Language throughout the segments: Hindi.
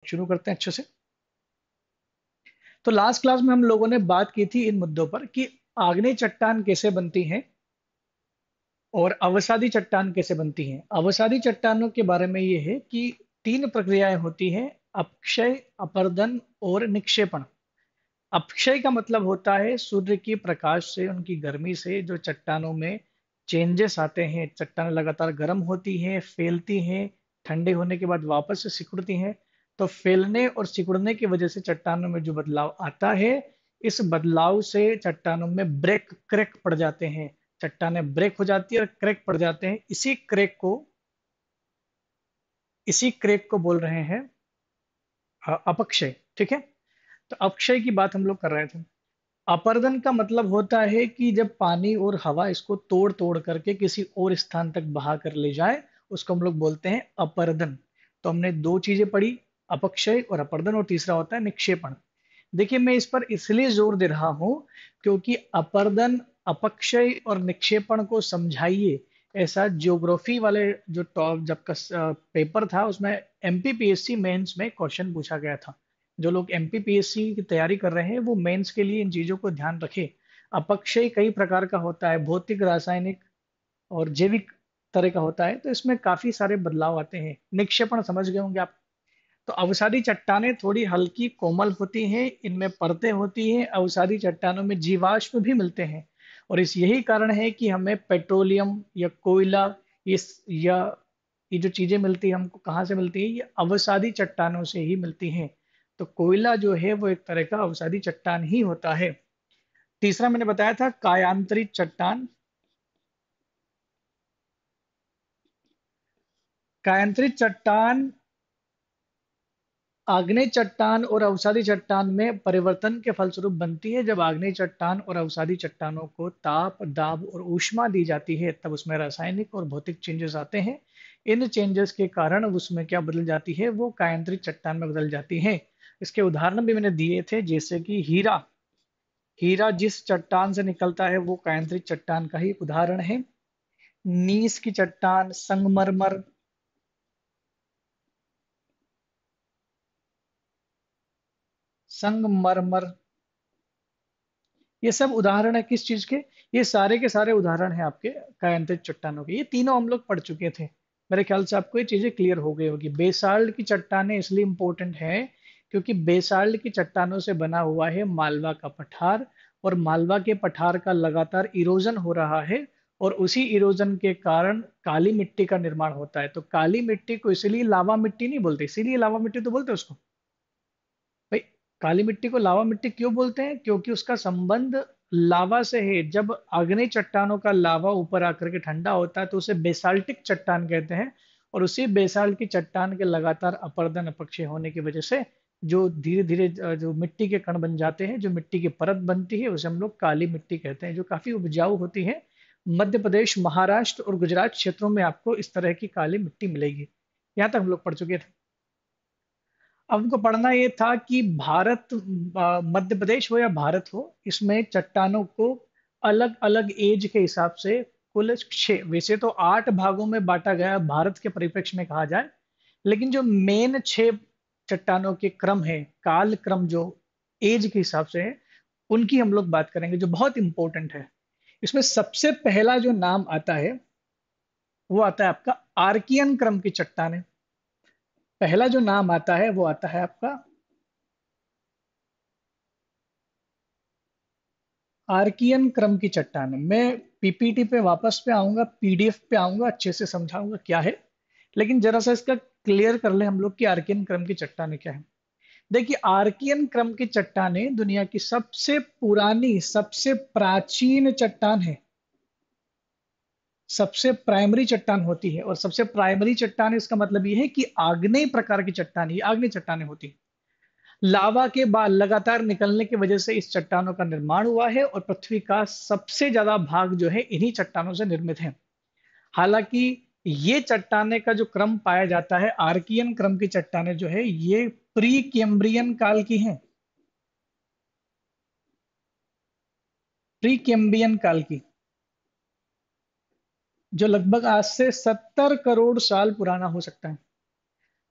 शुरू करते हैं अच्छे से। तो लास्ट क्लास में हम लोगों ने बात की थी इन मुद्दों पर कि आग्नेय चट्टान कैसे बनती हैं और अवसादी चट्टान कैसे बनती हैं। अवसादी चट्टानों के बारे में ये है कि तीन प्रक्रियाएं होती हैं: अपक्षय, अपरदन और निक्षेपण। अपक्षय का मतलब होता है सूर्य की प्रकाश से, उनकी गर्मी से जो चट्टानों में चेंजेस आते हैं, चट्टानें लगातार गर्म होती हैं, फैलती हैं, ठंडे होने के बाद वापस से सिकुड़ती हैं। तो फैलने और सिकुड़ने की वजह से चट्टानों में जो बदलाव आता है, इस बदलाव से चट्टानों में क्रैक पड़ जाते हैं। चट्टानें ब्रेक हो जाती है और क्रैक पड़ जाते हैं। इसी क्रैक को बोल रहे हैं अपक्षय। ठीक है। तो अपक्षय की बात हम लोग कर रहे थे। अपर्दन का मतलब होता है कि जब पानी और हवा इसको तोड़ तोड़ करके किसी और स्थान तक बहा कर ले जाए, उसको हम लोग बोलते हैं अपर्दन। तो हमने दो चीजें पढ़ी, अपक्षय और अपर्दन, और तीसरा होता है निक्षेपण। देखिए, मैं इस पर इसलिए जोर दे रहा हूं क्योंकि अपर्दन, अपक्षय और निक्षेपण को समझाइए, ऐसा ज्योग्राफी वाले जो टॉप जब का पेपर था उसमें एमपीपीएससी मेंस में क्वेश्चन पूछा गया था। जो लोग एमपीपीएससी की तैयारी कर रहे हैं वो मेंस के लिए इन चीजों को ध्यान रखें। अपक्षय कई प्रकार का होता है, भौतिक, रासायनिक और जैविक तरह का होता है, तो इसमें काफी सारे बदलाव आते हैं। निक्षेपण समझ गए होंगे आप। तो अवसादी चट्टानें थोड़ी हल्की कोमल होती हैं, इनमें परतें होती हैं। अवसादी चट्टानों में जीवाश्म भी मिलते हैं, और इस यही कारण है कि हमें पेट्रोलियम या कोयला, इस या ये जो चीजें मिलती हैं हमको कहाँ से मिलती है, ये अवसादी चट्टानों से ही मिलती हैं। तो कोयला जो है वो एक तरह का अवसादी चट्टान ही होता है। तीसरा मैंने बताया था कायांतरित चट्टान। कायांतरित चट्टान आग्नेय चट्टान और अवसादी चट्टान में परिवर्तन के फलस्वरूप बनती है। जब आग्नेय चट्टान और अवसादी चट्टानों को ताप, दाब और ऊष्मा दी जाती है, तब उसमें रासायनिक और भौतिक चेंजेस आते हैं। इन चेंजेस के कारण उसमें क्या बदल जाती है, वो कायांतरित चट्टान में बदल जाती है। इसके उदाहरण भी मैंने दिए थे, जैसे कि हीरा। हीरा जिस चट्टान से निकलता है वो कायांतरित चट्टान का ही उदाहरण है। नीस की चट्टान, संगमरमर, संगमरमर, ये सब उदाहरण है किस चीज के? ये सारे के सारे उदाहरण हैं आपके कायांतरित चट्टानों के। ये तीनों हम लोग पढ़ चुके थे। मेरे ख्याल से आपको ये चीजें क्लियर हो गई होगी। बेसाल्ट की चट्टानें इसलिए इंपॉर्टेंट है क्योंकि बेसाल्ट की चट्टानों से बना हुआ है मालवा का पठार, और मालवा के पठार का लगातार इरोजन हो रहा है, और उसी इरोजन के कारण काली मिट्टी का निर्माण होता है। तो काली मिट्टी को इसलिए लावा मिट्टी नहीं बोलते, इसीलिए लावा मिट्टी तो बोलते हैं उसको। भाई, काली मिट्टी को लावा मिट्टी क्यों बोलते हैं? क्योंकि उसका संबंध लावा से है। जब आग्नेय चट्टानों का लावा ऊपर आकर के ठंडा होता है तो उसे बेसाल्टिक चट्टान कहते हैं, और उसी बेसाल्ट की चट्टान के लगातार अपर्दन, अपक्षय होने की वजह से जो धीरे धीरे जो मिट्टी के कण बन जाते हैं, जो मिट्टी की परत बनती है, उसे हम लोग काली मिट्टी कहते हैं, जो काफी उपजाऊ होती है। मध्य प्रदेश, महाराष्ट्र और गुजरात क्षेत्रों में आपको इस तरह की काली मिट्टी मिलेगी। यहाँ तक हम लोग पढ़ चुके थे। अब हमको पढ़ना ये था कि भारत, मध्य प्रदेश हो या भारत हो, इसमें चट्टानों को अलग अलग एज के हिसाब से कुल 6, वैसे तो 8 भागों में बांटा गया है भारत के परिप्रेक्ष्य में कहा जाए, लेकिन जो मेन 6 चट्टानों के क्रम है, काल क्रम जो एज के हिसाब से है, उनकी हम लोग बात करेंगे, जो बहुत इंपॉर्टेंट है। इसमें सबसे पहला जो नाम आता है वो आता है आपका आर्कियन क्रम की चट्टानें। पहला जो नाम आता है वो आता है आपका आर्कियन क्रम की चट्टान। मैं पीपीटी पे वापस पे आऊंगा, पीडीएफ पे आऊंगा, अच्छे से समझाऊंगा क्या है, लेकिन जरा सा इसका क्लियर कर ले हम लोग कि आर्कियन क्रम की चट्टानें क्या है। देखिए, आर्कियन क्रम की चट्टानें दुनिया की सबसे पुरानी, सबसे प्राचीन चट्टान है, सबसे प्राइमरी चट्टान होती है। और सबसे प्राइमरी चट्टान, इसका मतलब ये है कि आग्नेय प्रकार की चट्टान, ये आग्नेय चट्टानें होती है। लावा के बाद लगातार निकलने की वजह से इस चट्टानों का निर्माण हुआ है, और पृथ्वी का सबसे ज्यादा भाग जो है इन्हीं चट्टानों से निर्मित है। हालांकि ये चट्टाने का जो क्रम पाया जाता है, आर्कियन क्रम की चट्टानें जो है, ये प्री कैम्ब्रियन काल की हैं, प्री कैम्ब्रियन काल की, जो लगभग आज से 70 करोड़ साल पुराना हो सकता है।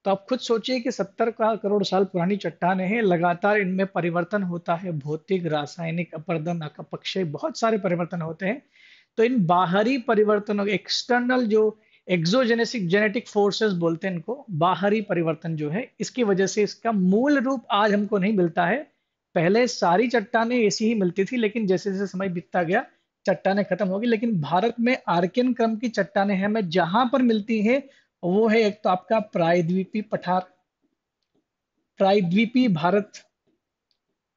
तो आप खुद सोचिए कि 70 करोड़ साल पुरानी चट्टानें हैं, लगातार इनमें परिवर्तन होता है, भौतिक, रासायनिक, अपरदन, अपक्षय, बहुत सारे परिवर्तन होते हैं। तो इन बाहरी परिवर्तनों, एक्सटर्नल जो एक्सोजेनेसिक जेनेटिक फोर्सेस बोलते हैं इनको, बाहरी परिवर्तन जो है, इसकी वजह से इसका मूल रूप आज हमको नहीं मिलता है। पहले सारी चट्टानें ऐसी ही मिलती थी, लेकिन जैसे जैसे समय बीतता गया चट्टानें खत्म हो गई। लेकिन भारत में आर्कियन क्रम की चट्टानें हमें जहां पर मिलती हैं वो है, एक तो आपका प्रायद्वीपीय पठार, प्रायद्वीपीय भारत।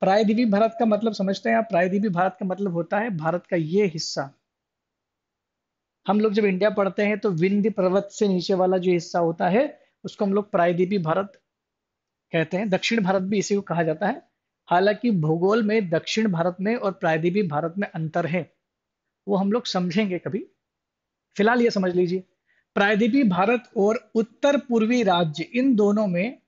प्रायद्वीपीय भारत का मतलब समझते हैं आप? प्रायद्वीपीय भारत का मतलब होता है भारत का ये हिस्सा। हम लोग जब इंडिया पढ़ते हैं तो विंध्य पर्वत से नीचे वाला जो हिस्सा होता है उसको हम लोग प्रायद्वीपीय भारत कहते हैं। दक्षिण भारत भी इसी को कहा जाता है। हालांकि भूगोल में दक्षिण भारत में और प्रायद्वीपीय भारत में अंतर है, वो हम लोग समझेंगे कभी। फिलहाल ये समझ लीजिए, प्रायद्वीपीय भारत और उत्तर पूर्वी राज्य, इन दोनों में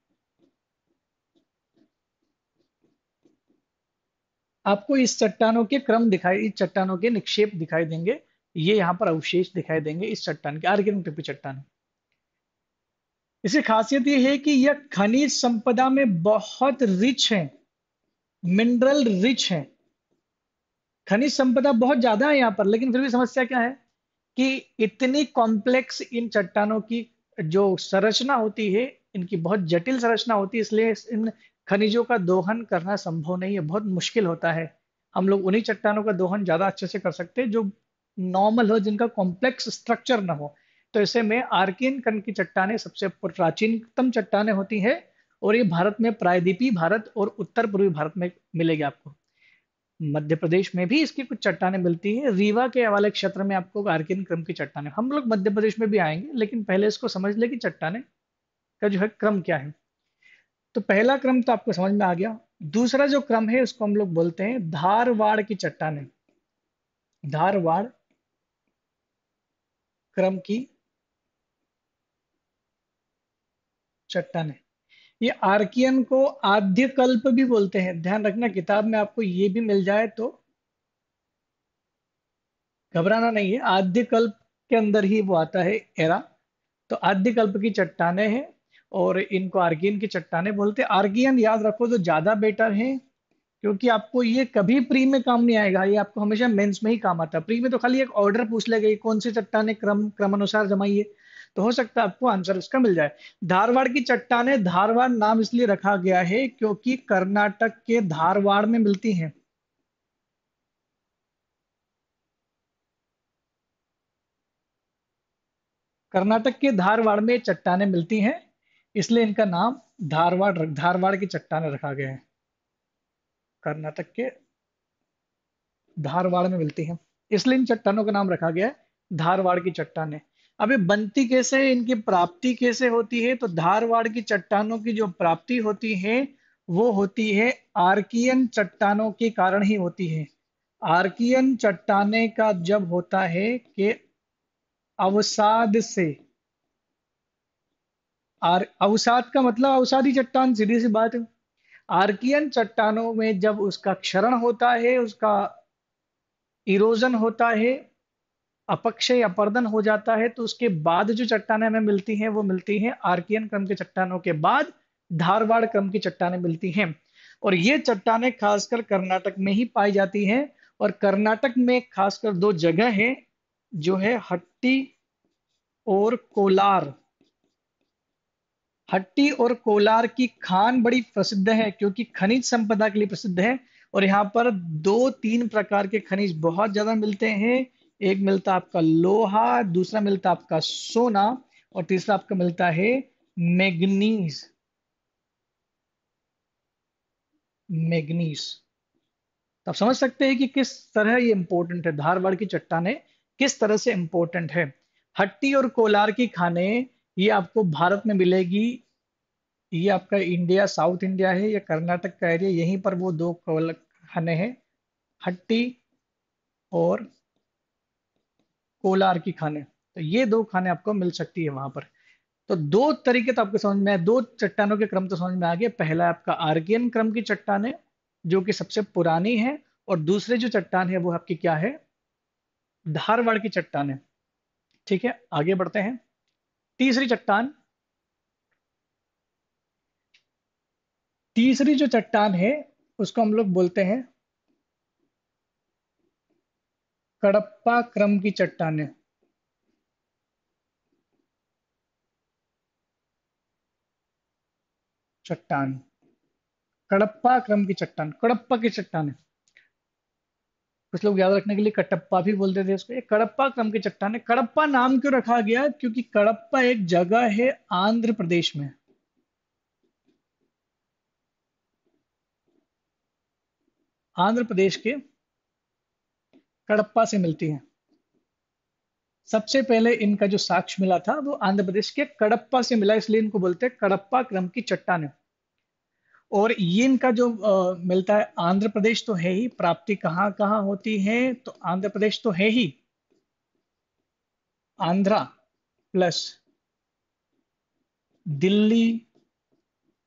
आपको इस चट्टानों के क्रम दिखाई, इस चट्टानों के निक्षेप दिखाई देंगे। ये यहाँ पर अवशेष दिखाई देंगे इस चट्टान के, आर्कियन टिपी चट्टान। इसकी खासियत ये है कि यह खनिज संपदा में बहुत रिच है, मिनरल रिच है। खनिज संपदा बहुत ज्यादा है यहाँ पर, लेकिन फिर भी समस्या क्या है कि इतनी कॉम्प्लेक्स इन चट्टानों की जो संरचना होती है, इनकी बहुत जटिल संरचना होती है, इसलिए इन खनिजों का दोहन करना संभव नहीं है, बहुत मुश्किल होता है। हम लोग उन्हीं चट्टानों का दोहन ज्यादा अच्छे से कर सकते हैं जो नॉर्मल हो, जिनका कॉम्प्लेक्स स्ट्रक्चर ना हो। तो ऐसे में आर्कियन कण की चट्टानें सबसे प्राचीनतम चट्टानें होती हैं, और ये भारत में प्रायद्वीपीय भारत और उत्तर पूर्वी भारत में मिलेगी आपको। मध्य प्रदेश में भी इसकी कुछ चट्टानें मिलती हैं, रीवा के वाले क्षेत्र में आपको आर्कियन क्रम की चट्टानें। हम लोग मध्य प्रदेश में भी आएंगे, लेकिन पहले इसको समझ ले कि चट्टानें का जो है क्रम क्या है। तो पहला क्रम तो आपको समझ में आ गया। दूसरा जो क्रम है उसको हम लोग बोलते हैं धारवाड़ की चट्टानें। धारवाड़ क्रम की चट्टानें, ये आर्कियन को आद्यकल्प भी बोलते हैं। ध्यान रखना, किताब में आपको ये भी मिल जाए तो घबराना नहीं है, आद्यकल्प के अंदर ही वो आता है एरा। तो आद्यकल्प की चट्टानें हैं और इनको आर्कियन की चट्टानें बोलते हैं। आर्कियन याद रखो तो ज्यादा बेटर है, क्योंकि आपको ये कभी प्री में काम नहीं आएगा, ये आपको हमेशा मेंस में ही काम आता है। प्री में तो खाली एक ऑर्डर पूछ लेगा कि कौन सी चट्टानें क्रमानुसार जमाइए, तो हो सकता है आपको आंसर उसका मिल जाए। धारवाड़ की चट्टानें, धारवाड़ नाम इसलिए रखा गया है क्योंकि कर्नाटक के धारवाड़ में मिलती हैं। कर्नाटक के धारवाड़ में चट्टानें मिलती हैं, इसलिए इनका नाम धारवाड़ की चट्टानें रखा गया है। कर्नाटक के धारवाड़ में मिलती हैं, इसलिए इन चट्टानों का नाम रखा गया है धारवाड़ की चट्टानें। अब ये बनती कैसे है, इनकी प्राप्ति कैसे होती है? तो धारवाड़ की चट्टानों की जो प्राप्ति होती है वो होती है आर्कियन चट्टानों के कारण ही होती है। आर्कियन चट्टाने का जब होता है कि अवसाद से, अवसाद का मतलब अवसादी चट्टान, सीधी सी बात है। आर्कियन चट्टानों में जब उसका क्षरण होता है, उसका इरोजन होता है, अपक्षय अपर्दन हो जाता है, तो उसके बाद जो चट्टानें हमें मिलती हैं वो मिलती हैं आर्कियन क्रम के चट्टानों के बाद धारवाड़ क्रम की चट्टानें मिलती हैं। और ये चट्टानें खासकर कर्नाटक में ही पाई जाती हैं। और कर्नाटक में खासकर दो जगह हैं, जो है हट्टी और कोलार। हट्टी और कोलार की खान बड़ी प्रसिद्ध है क्योंकि खनिज संपदा के लिए प्रसिद्ध है। और यहाँ पर दो तीन प्रकार के खनिज बहुत ज्यादा मिलते हैं। एक मिलता आपका लोहा, दूसरा मिलता आपका सोना, और तीसरा आपका मिलता है मैग्नीज। मैग्नीज। तो आप समझ सकते हैं कि किस तरह ये इंपॉर्टेंट है, धारवाड़ की चट्टानें किस तरह से इंपॉर्टेंट है। हट्टी और कोलार की खानें ये आपको भारत में मिलेगी। ये आपका इंडिया, साउथ इंडिया है या कर्नाटक का एरिया, यहीं पर वो दो खाने हैं, हट्टी और कोलार की खाने। तो ये दो खाने आपको मिल सकती है वहां पर। तो दो तरीके तो आपको समझ में आए, दो चट्टानों के क्रम तो समझ में आ गए। पहला है आपका आर्कियन क्रम की चट्टानें जो कि सबसे पुरानी है, और दूसरे जो चट्टान है वो आपकी क्या है, धारवाड़ की चट्टानें। ठीक है, आगे बढ़ते हैं। तीसरी चट्टान तीसरी जो चट्टान है उसको हम लोग बोलते हैं कडप्पा क्रम की चट्टानें। चट्टान, कडप्पा क्रम की चट्टान, कडप्पा की चट्टान। कुछ लोग याद रखने के लिए कटप्पा भी बोलते थे इसको। ये कडप्पा क्रम की चट्टान है। कडप्पा नाम क्यों रखा गया? क्योंकि कडप्पा एक जगह है आंध्र प्रदेश में। आंध्र प्रदेश के कडप्पा से मिलती है। सबसे पहले इनका जो साक्ष्य मिला था वो आंध्र प्रदेश के कडप्पा से मिला, इसलिए इनको बोलते हैं कडप्पा क्रम की चट्टान। और ये इनका जो मिलता है आंध्र प्रदेश तो है ही, प्राप्ति कहाँ कहाँ होती है? तो आंध्र प्रदेश तो है ही, आंध्रा प्लस दिल्ली,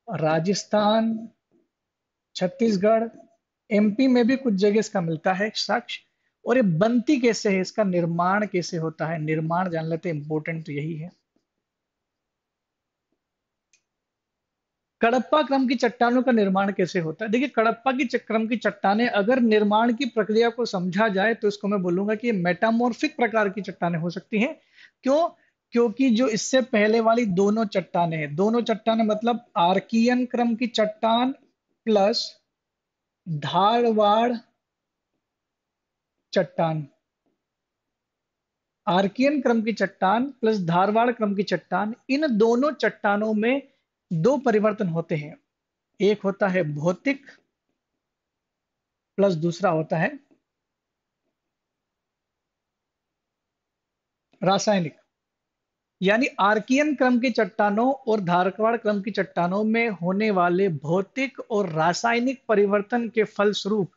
राजस्थान, छत्तीसगढ़, एमपी में भी कुछ जगह इसका मिलता है साक्ष्य। और ये बनती कैसे है, इसका निर्माण कैसे होता है, निर्माण जान लेते हैं, इंपॉर्टेंट तो यही है। कडप्पा क्रम की चट्टानों का निर्माण कैसे होता है? देखिए, कडप्पा की क्रम की चट्टानें अगर निर्माण की प्रक्रिया को समझा जाए तो इसको मैं बोलूंगा कि ये मेटामॉर्फिक प्रकार की चट्टानें हो सकती हैं। क्यों? क्योंकि जो इससे पहले वाली दोनों चट्टानें हैं, दोनों चट्टानें मतलब आर्कियन क्रम की चट्टान प्लस धारवाड़ चट्टान, आर्कियन क्रम की चट्टान प्लस धारवाड़ क्रम की चट्टान, इन दोनों चट्टानों में दो परिवर्तन होते हैं। एक होता है भौतिक प्लस दूसरा होता है रासायनिक। यानी आर्कियन क्रम की चट्टानों और धारवाड़ क्रम की चट्टानों में होने वाले भौतिक और रासायनिक परिवर्तन के फलस्वरूप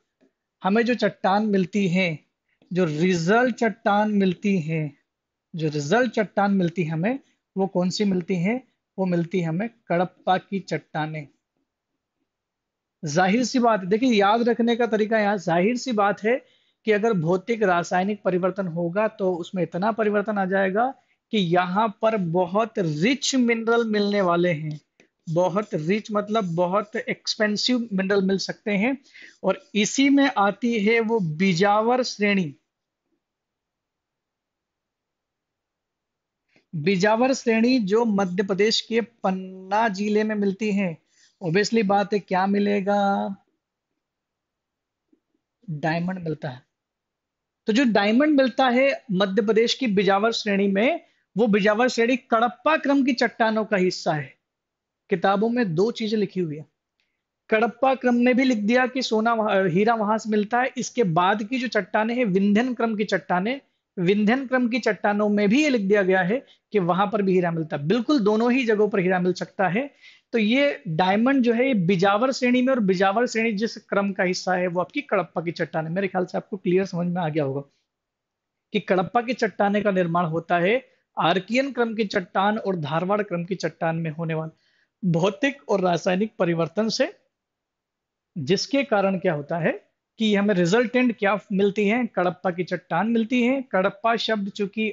हमें जो चट्टान मिलती है, जो रिजल्ट चट्टान मिलती है, जो रिजल्ट चट्टान मिलती है हमें, वो कौन सी मिलती है? वो मिलती है हमें कडप्पा की चट्टानें। जाहिर सी बात है, देखिए याद रखने का तरीका यहाँ जाहिर सी बात है कि अगर भौतिक रासायनिक परिवर्तन होगा तो उसमें इतना परिवर्तन आ जाएगा कि यहाँ पर बहुत रिच मिनरल मिलने वाले हैं। बहुत रिच मतलब बहुत एक्सपेंसिव मिनरल मिल सकते हैं। और इसी में आती है वो बिजावर श्रेणी। बिजावर श्रेणी जो मध्य प्रदेश के पन्ना जिले में मिलती है। ओबियसली बात है, क्या मिलेगा? डायमंड मिलता है। तो जो डायमंड मिलता है मध्य प्रदेश की बिजावर श्रेणी में, वो बिजावर श्रेणी कडप्पा क्रम की चट्टानों का हिस्सा है। किताबों में दो चीजें लिखी हुई है। कडप्पा क्रम ने भी लिख दिया कि सोना हीरा वहां से मिलता है। इसके बाद की जो चट्टानें हैं विंध्यन क्रम की चट्टानें, विंध्यन क्रम की चट्टानों में भी ये लिख दिया गया है कि वहां पर भी हीरा मिलता है। बिल्कुल दोनों ही जगहों पर हीरा मिल सकता है। तो ये डायमंड जो है ये बिजावर श्रेणी में, और बिजावर श्रेणी जिस क्रम का हिस्सा है वो आपकी कडप्पा की चट्टान है। मेरे ख्याल से आपको क्लियर समझ में आ गया होगा कि कडप्पा की चट्टाने का निर्माण होता है आर्कियन क्रम की चट्टान और धारवाड़ क्रम की चट्टान में होने वाले भौतिक और रासायनिक परिवर्तन से, जिसके कारण क्या होता है कि हमें रिजल्टेंट क्या मिलती है? कडप्पा की चट्टान मिलती है। कडप्पा शब्द चूंकि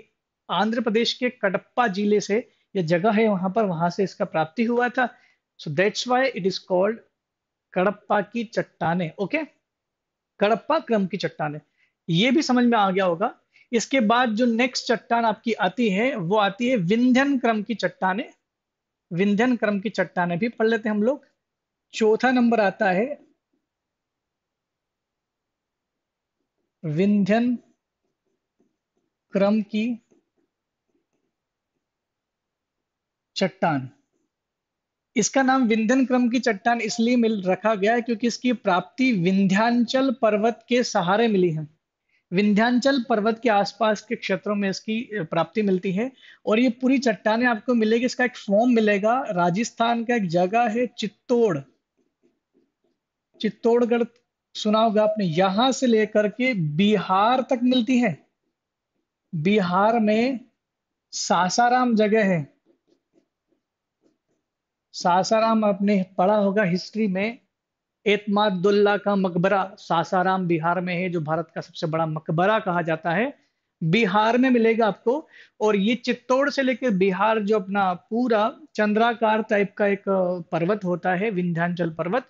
आंध्र प्रदेश के कडप्पा जिले से यह जगह है, वहां पर वहां से इसका प्राप्ति हुआ था। So that's why it is called Kadapa की चट्टाने। ओके, कडप्पा क्रम की चट्टाने, ये भी समझ में आ गया होगा। इसके बाद जो नेक्स्ट चट्टान आपकी आती है वो आती है विंध्यन क्रम की चट्टाने। विंध्यन क्रम की चट्टाने भी पढ़ लेते हैं हम लोग। चौथा नंबर आता है विंध्यन क्रम की चट्टान। इसका नाम विंध्यन क्रम की चट्टान इसलिए मिल रखा गया है क्योंकि इसकी प्राप्ति विंध्याचल पर्वत के सहारे मिली है। विंध्याचल पर्वत के आसपास के क्षेत्रों में इसकी प्राप्ति मिलती है। और ये पूरी चट्टानें आपको मिलेगी, इसका एक फॉर्म मिलेगा। राजस्थान का एक जगह है चित्तौड़, चित्तौड़गढ़ सुना होगा आपने, यहां से लेकर के बिहार तक मिलती है। बिहार में सासाराम जगह है, सासाराम आपने पढ़ा होगा हिस्ट्री में। एतमादुल्ला का मकबरा सासाराम बिहार में है, जो भारत का सबसे बड़ा मकबरा कहा जाता है, बिहार में मिलेगा आपको। और ये चित्तौड़ से लेकर बिहार जो अपना पूरा चंद्राकार टाइप का एक पर्वत होता है विंध्याचल पर्वत,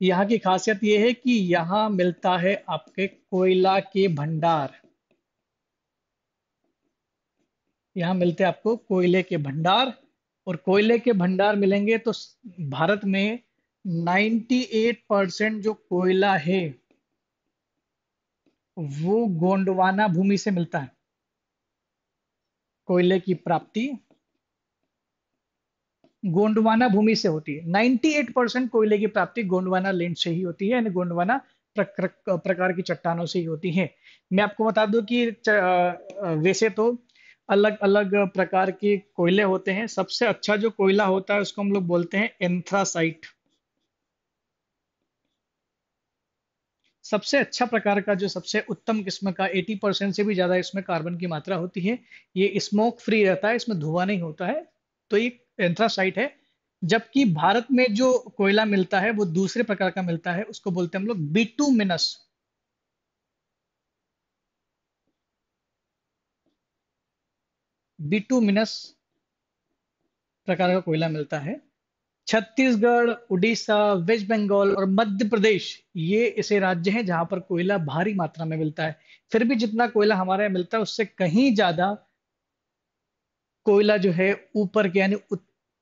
यहाँ की खासियत ये है कि यहाँ मिलता है आपके कोयला के भंडार। यहाँ मिलते हैं आपको कोयले के भंडार। और कोयले के भंडार मिलेंगे तो भारत में 98% जो कोयला है वो गोंडवाना भूमि से मिलता है। कोयले की प्राप्ति गोंडवाना भूमि से होती है। 98% कोयले की प्राप्ति गोंडवाना लैंड से ही होती है, यानी गोंडवाना प्रकार की चट्टानों से ही होती है। मैं आपको बता दूं कि वैसे तो अलग अलग प्रकार के कोयले होते हैं। सबसे अच्छा जो कोयला होता है उसको हम लोग बोलते हैं एंथ्रासाइट। सबसे अच्छा प्रकार का, जो सबसे उत्तम किस्म का, 80% से भी ज्यादा इसमें कार्बन की मात्रा होती है। ये स्मोक फ्री रहता है, इसमें धुआं नहीं होता है। तो ये एंथ्रासाइट है। जबकि भारत में जो कोयला मिलता है वो दूसरे प्रकार का मिलता है, उसको बोलते हैं हम लोग बिटुमिनस। बिटुमिनस प्रकार का कोयला मिलता है। छत्तीसगढ़, उड़ीसा, वेस्ट बंगाल और मध्य प्रदेश, ये ऐसे राज्य हैं जहां पर कोयला भारी मात्रा में मिलता है। फिर भी जितना कोयला हमारे यहाँ मिलता है उससे कहीं ज्यादा कोयला जो है ऊपर के, यानी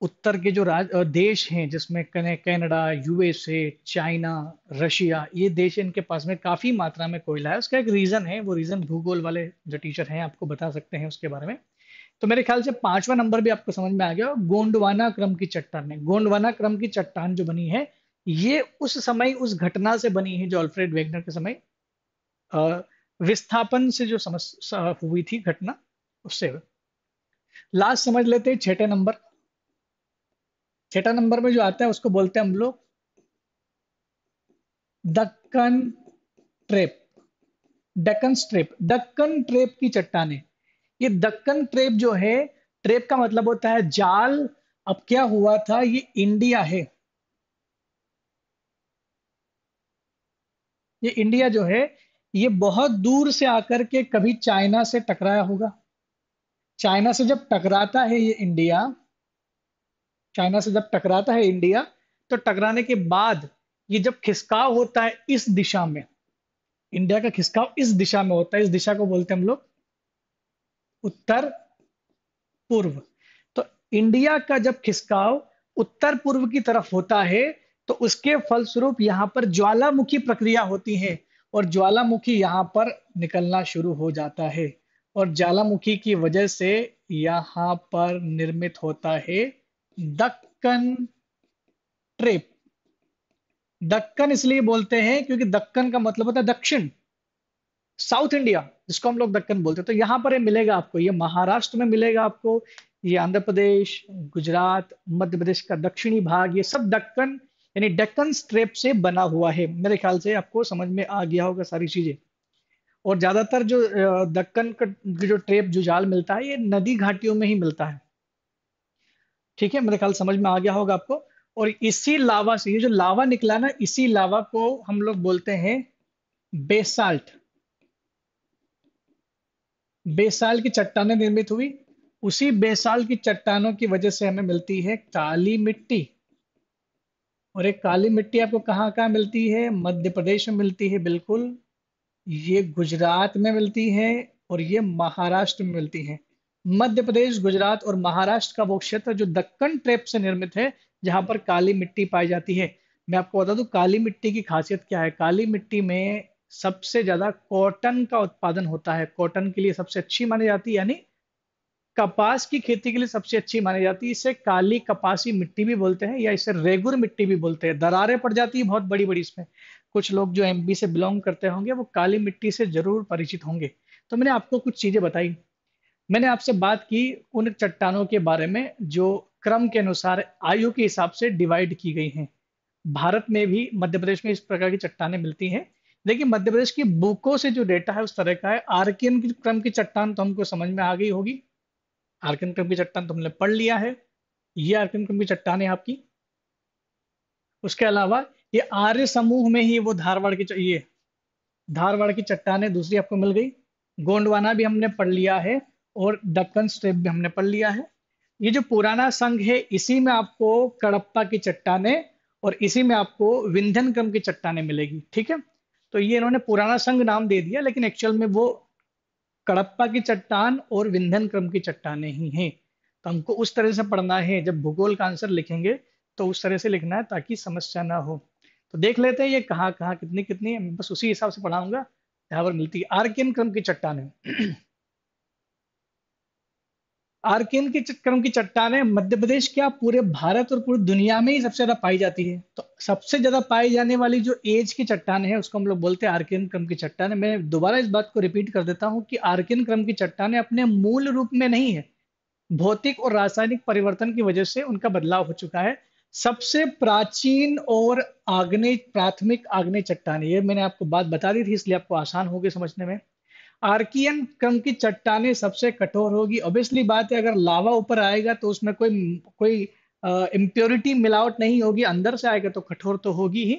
उत्तर के जो देश हैं, जिसमें कनाडा, यूएसए, चाइना, रशिया, ये देश, इनके पास में काफी मात्रा में कोयला है। उसका एक रीजन है, वो रीजन भूगोल वाले जो टीचर हैं आपको बता सकते हैं उसके बारे में। तो मेरे ख्याल से पांचवा नंबर भी आपको समझ में आ गया। गोंडवाना क्रम की चट्टान है। गोंडवाना क्रम की चट्टान जो बनी है, ये उस समय उस घटना से बनी है जो अल्फ्रेड वेगनर के समय अ, विस्थापन से जो समस्या हुई थी घटना, उससे। लास्ट समझ लेते हैं छठे नंबर। छठा नंबर में जो आता है उसको बोलते हैं हम लोग Deccan trap. Deccan trap, Deccan trap की चट्टानें। ये दक्कन ट्रेप जो है, ट्रेप का मतलब होता है जाल। अब क्या हुआ था, ये इंडिया है, ये इंडिया जो है, ये बहुत दूर से आकर के कभी चाइना से टकराया होगा। चाइना से जब टकराता है ये इंडिया, चाइना से जब टकराता है इंडिया, तो टकराने के बाद ये जब खिसकाव होता है इस दिशा में, इंडिया का खिसकाव इस दिशा में होता है। इस दिशा को बोलते हैं हम लोग उत्तर पूर्व। तो इंडिया का जब खिसकाव उत्तर पूर्व की तरफ होता है, तो उसके फलस्वरूप यहां पर ज्वालामुखी प्रक्रिया होती है, और ज्वालामुखी यहां पर निकलना शुरू हो जाता है। और ज्वालामुखी की वजह से यहां पर निर्मित होता है दक्कन ट्रेप। दक्कन इसलिए बोलते हैं क्योंकि दक्कन का मतलब होता है दक्षिण, साउथ इंडिया, जिसको हम लोग दक्कन बोलते हैं। तो यहाँ पर ये मिलेगा आपको, ये महाराष्ट्र में मिलेगा आपको, ये आंध्र प्रदेश, गुजरात, मध्य प्रदेश का दक्षिणी भाग, ये सब दक्कन यानी डेक्कन स्ट्रेप से बना हुआ है। मेरे ख्याल से आपको समझ में आ गया होगा सारी चीजें। और ज्यादातर जो दक्कन का जो ट्रेप जो जाल मिलता है, ये नदी घाटियों में ही मिलता है। ठीक है, मेरे ख्याल समझ में आ गया होगा आपको। और इसी लावा से, ये जो लावा निकला ना, इसी लावा को हम लोग बोलते हैं बेसाल्ट। बेसाल्ट की चट्टानें निर्मित हुई, उसी बेसाल्ट की चट्टानों की वजह से हमें मिलती है काली मिट्टी। और एक काली मिट्टी आपको कहाँ कहाँ मिलती है? मध्य प्रदेश में मिलती है, बिल्कुल। ये गुजरात में मिलती है, और ये महाराष्ट्र में मिलती है। मध्य प्रदेश, गुजरात और महाराष्ट्र का वो क्षेत्र जो दक्कन ट्रेप से निर्मित है, जहां पर काली मिट्टी पाई जाती है। मैं आपको बता दूं काली मिट्टी की खासियत क्या है। काली मिट्टी में सबसे ज्यादा कॉटन का उत्पादन होता है, कॉटन के लिए सबसे अच्छी मानी जाती है, यानी कपास की खेती के लिए सबसे अच्छी मानी जाती है। इसे काली कपासी मिट्टी भी बोलते हैं, या इसे रेगुर मिट्टी भी बोलते हैं। दरारें पड़ जाती है बहुत बड़ी बड़ी इसमें। कुछ लोग जो एमपी से बिलोंग करते होंगे वो काली मिट्टी से जरूर परिचित होंगे। तो मैंने आपको कुछ चीजें बताई। मैंने आपसे बात की उन चट्टानों के बारे में जो क्रम के अनुसार आयु के हिसाब से डिवाइड की गई हैं। भारत में भी मध्य प्रदेश में इस प्रकार की चट्टानें मिलती हैं। देखिए, मध्य प्रदेश की बुकों से जो डेटा है उस तरह का है। आर्कियन की क्रम की चट्टान तो हमको समझ में आ गई होगी। आर्कियन क्रम की चट्टान तो हमने पढ़ लिया है। ये आर्कियन क्रम की चट्टान है आपकी। उसके अलावा ये आर्य समूह में ही वो धारवाड़ की ये धारवाड़ की चट्टानें दूसरी आपको मिल गई। गोंडवाना भी हमने पढ़ लिया है, और दक्कन स्ट्रेप भी हमने पढ़ लिया है। ये जो पुराना संघ है, इसी में आपको कडप्पा की चट्टानें और इसी में आपको विंध्यन क्रम की चट्टानें मिलेगी। ठीक है, तो ये इन्होंने पुराना संघ नाम दे दिया, लेकिन एक्चुअल में वो कड़प्पा की चट्टान और विंध्यन क्रम की चट्टानें ही हैं। तो हमको उस तरह से पढ़ना है, जब भूगोल का आंसर लिखेंगे तो उस तरह से लिखना है ताकि समस्या ना हो। तो देख लेते हैं ये कहाँ कहाँ कितनी कितनी है, मैं बस उसी हिसाब से पढ़ाऊंगा जहां पर मिलती है। आर्कियन क्रम की चट्टानें आर्कियन की क्रम की चट्टानें मध्य प्रदेश क्या पूरे भारत और पूरी दुनिया में ही सबसे ज्यादा पाई जाती है। तो सबसे ज्यादा पाई जाने वाली जो एज की चट्टान है उसको हम लोग बोलते हैं आर्कियन क्रम की चट्टान। मैं दोबारा इस बात को रिपीट कर देता हूँ कि आर्कियन क्रम की चट्टानें अपने मूल रूप में नहीं है, भौतिक और रासायनिक परिवर्तन की वजह से उनका बदलाव हो चुका है। सबसे प्राचीन और आग्नेय प्राथमिक आग्नेय चट्टान, ये मैंने आपको बात बता दी थी इसलिए आपको आसान होगी समझने में। आर्कियन क्रम की चट्टानें सबसे कठोर होगी। ऑब्वियसली बात है, अगर लावा ऊपर आएगा तो उसमें कोई कोई इम्प्योरिटी मिलावट नहीं होगी, अंदर से आएगा तो कठोर तो होगी ही।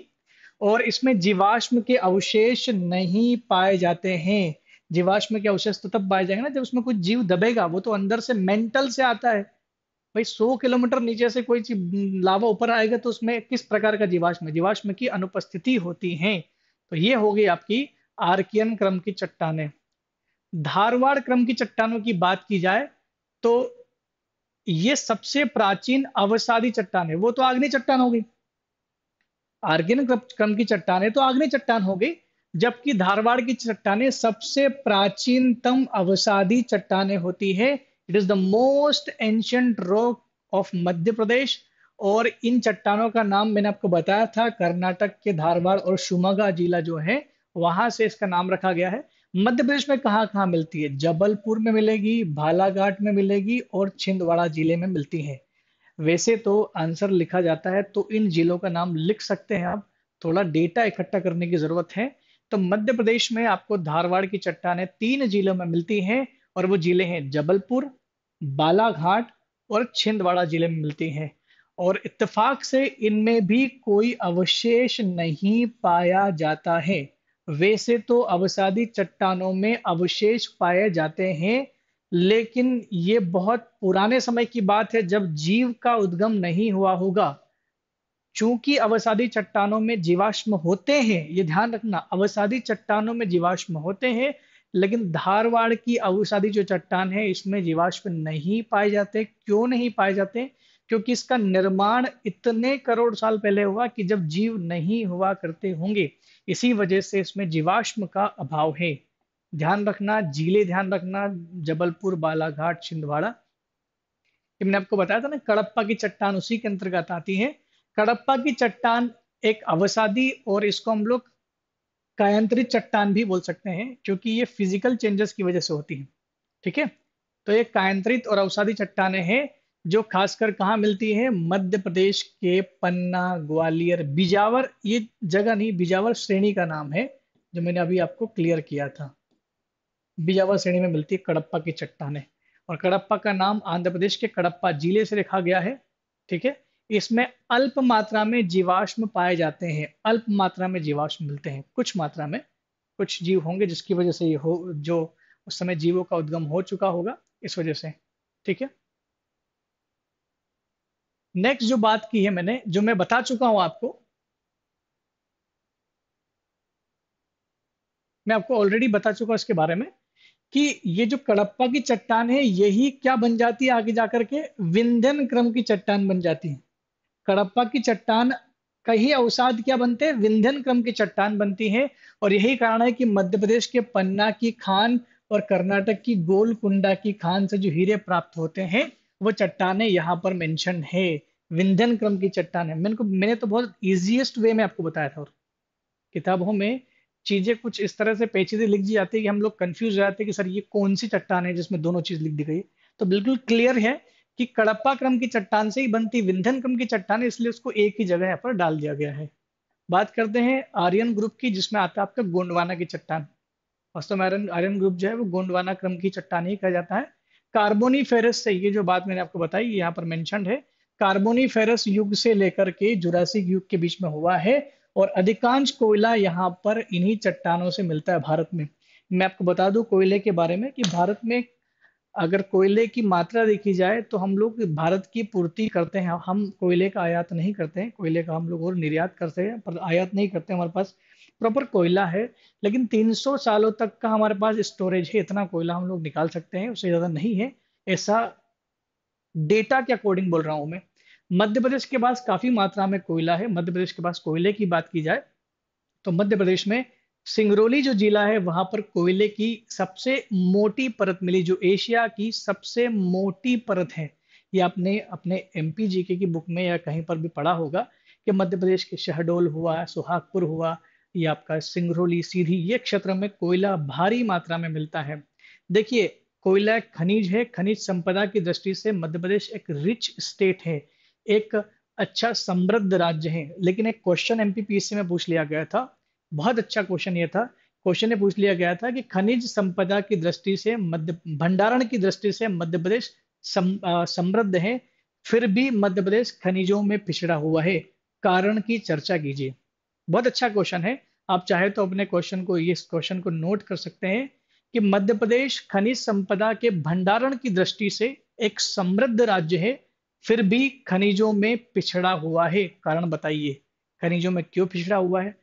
और इसमें जीवाश्म के अवशेष नहीं पाए जाते हैं। जीवाश्म के अवशेष तो तब पाए जाएंगे ना जब उसमें कुछ जीव दबेगा, वो तो अंदर से मेंटल से आता है। भाई 100 किलोमीटर नीचे से कोई चीज लावा ऊपर आएगा तो उसमें किस प्रकार का जीवाश्म, जीवाश्म की अनुपस्थिति होती है। तो ये हो गई आपकी आर्कियन क्रम की चट्टानें। धारवाड़ क्रम की चट्टानों की बात की जाए तो ये सबसे प्राचीन अवसादी चट्टान है। वो तो आग्नेय चट्टान हो गई, आर्कियन क्रम की चट्टानें तो आग्नेय चट्टान हो गई, जबकि धारवाड़ की चट्टानें सबसे प्राचीनतम अवसादी चट्टानें होती है। It is the most ancient rock of Madhya Pradesh. और इन चट्टानों का नाम मैंने आपको बताया था, कर्नाटक के धारवाड़ और शिवमोगा जिला जो है वहां से इसका नाम रखा गया है। मध्य प्रदेश में कहाँ कहाँ मिलती है? जबलपुर में मिलेगी, बालाघाट में मिलेगी और छिंदवाड़ा जिले में मिलती है। वैसे तो आंसर लिखा जाता है तो इन जिलों का नाम लिख सकते हैं आप, थोड़ा डेटा इकट्ठा करने की जरूरत है। तो मध्य प्रदेश में आपको धारवाड़ की चट्टानें 3 जिलों में मिलती हैं, और वो जिले हैं जबलपुर, बालाघाट और छिंदवाड़ा जिले में मिलती हैं। और इत्तेफाक से इनमें भी कोई अवशेष नहीं पाया जाता है। वैसे तो अवसादी चट्टानों में अवशेष पाए जाते हैं, लेकिन ये बहुत पुराने समय की बात है जब जीव का उद्गम नहीं हुआ होगा। चूंकि अवसादी चट्टानों में जीवाश्म होते हैं, ये ध्यान रखना, अवसादी चट्टानों में जीवाश्म होते हैं, लेकिन धारवाड़ की अवसादी जो चट्टान है इसमें जीवाश्म नहीं पाए जाते। क्यों नहीं पाए जाते? क्योंकि इसका निर्माण इतने करोड़ साल पहले हुआ कि जब जीव नहीं हुआ करते होंगे, इसी वजह से इसमें जीवाश्म का अभाव है। ध्यान रखना, जिले ध्यान रखना, जबलपुर, बालाघाट, छिंदवाड़ा। कि मैंने आपको बताया था ना, कडप्पा की चट्टान उसी के अंतर्गत आती है। कडप्पा की चट्टान एक अवसादी, और इसको हम लोग कायांतरित चट्टान भी बोल सकते हैं क्योंकि ये फिजिकल चेंजेस की वजह से होती है। ठीक है, तो ये कायांतरित और अवसादी चट्टानें हैं जो खासकर कहाँ मिलती है? मध्य प्रदेश के पन्ना, ग्वालियर, बिजावर, ये जगह नहीं, बिजावर श्रेणी का नाम है जो मैंने अभी आपको क्लियर किया था। बिजावर श्रेणी में मिलती है कडप्पा की चट्टानें। और कडप्पा का नाम आंध्र प्रदेश के कडप्पा जिले से रखा गया है। ठीक है, इसमें अल्प मात्रा में जीवाश्म पाए जाते हैं, अल्प मात्रा में जीवाश्म मिलते हैं, कुछ मात्रा में, कुछ जीव होंगे जिसकी वजह से ये हो, जो उस समय जीवों का उद्गम हो चुका होगा इस वजह से। ठीक है, नेक्स्ट जो बात की है मैंने, जो मैं बता चुका हूं आपको, मैं आपको ऑलरेडी बता चुका हूं इसके बारे में कि ये जो कडप्पा की चट्टान है यही क्या बन जाती है आगे जाकर के? विंध्यन क्रम की चट्टान बन जाती है। कडप्पा की चट्टान का ही अवसाद क्या बनते हैं? विंध्यन क्रम की चट्टान बनती है। और यही कारण है कि मध्य प्रदेश के पन्ना की खान और कर्नाटक की गोलकुंडा की खान से जो हीरे प्राप्त होते हैं वो चट्टानें यहाँ पर मेंशन है। विंध्यन क्रम की चट्टान है। मैंने तो बहुत इजीएस्ट वे में आपको बताया था। और किताबों में चीजें कुछ इस तरह से पेचीदे लिख दी जाती है कि हम लोग कंफ्यूज हो जाते हैं कि सर ये कौन सी चट्टान है जिसमें दोनों चीज लिख दी गई है। तो बिल्कुल क्लियर है कि कडप्पा क्रम की चट्टान से ही बनती विंध्यन क्रम की चट्टान है, इसलिए उसको एक ही जगह यहाँ पर डाल दिया गया है। बात करते हैं आर्यन ग्रुप की, जिसमें आता है आपका गोंडवाना की चट्टान। वास्तव में आर्यन आर्यन ग्रुप जो है वो गोंडवाना क्रम की चट्टान ही कहा जाता है। कार्बोनीफेरस से, ये जो बात मैंने आपको बताई ये यहाँ पर मेंशन्ड है, कार्बोनीफेरस युग से लेकर के जुरासिक युग के बीच में हुआ है। और अधिकांश कोयला यहाँ पर इन्हीं चट्टानों से मिलता है भारत में। मैं आपको बता दूं कोयले के बारे में कि भारत में अगर कोयले की मात्रा देखी जाए तो हम लोग भारत की पूर्ति करते हैं, हम कोयले का आयात नहीं करते हैं, कोयले का हम लोग और निर्यात करते हैं पर आयात नहीं करते, हमारे पास प्रॉपर कोयला है। लेकिन 300 सालों तक का हमारे पास स्टोरेज है, इतना कोयला हम लोग निकाल सकते हैं, उससे ज़्यादा नहीं है, ऐसा डेटा के अकॉर्डिंग बोल रहा हूँ मैं। मध्य प्रदेश के पास काफी मात्रा में कोयला है। मध्य प्रदेश के पास कोयले की बात की जाए तो मध्य प्रदेश में सिंगरौली जो जिला है वहां पर कोयले की सबसे मोटी परत मिली, जो एशिया की सबसे मोटी परत है। ये आपने अपने एमपीजीके की बुक में या कहीं पर भी पढ़ा होगा कि मध्य प्रदेश के शहडोल हुआ, सुहागपुर हुआ, ये आपका सिंगरौली, सीधी, ये क्षेत्र में कोयला भारी मात्रा में मिलता है। देखिए, कोयला एक खनिज है, खनिज संपदा की दृष्टि से मध्य प्रदेश एक रिच स्टेट है, एक अच्छा समृद्ध राज्य है। लेकिन एक क्वेश्चन एमपीपीएससी में पूछ लिया गया था, बहुत अच्छा क्वेश्चन ये था। क्वेश्चन ये पूछ लिया गया था कि खनिज संपदा की दृष्टि से मध्य भंडारण की दृष्टि से मध्य प्रदेश समृद्ध है, फिर भी मध्य प्रदेश खनिजों में पिछड़ा हुआ है, कारण की चर्चा कीजिए। बहुत अच्छा क्वेश्चन है। आप चाहे तो अपने क्वेश्चन को, इस क्वेश्चन को नोट कर सकते हैं कि मध्य प्रदेश खनिज संपदा के भंडारण की दृष्टि से एक समृद्ध राज्य है, फिर भी खनिजों में पिछड़ा हुआ है, कारण बताइए, खनिजों में क्यों पिछड़ा हुआ है।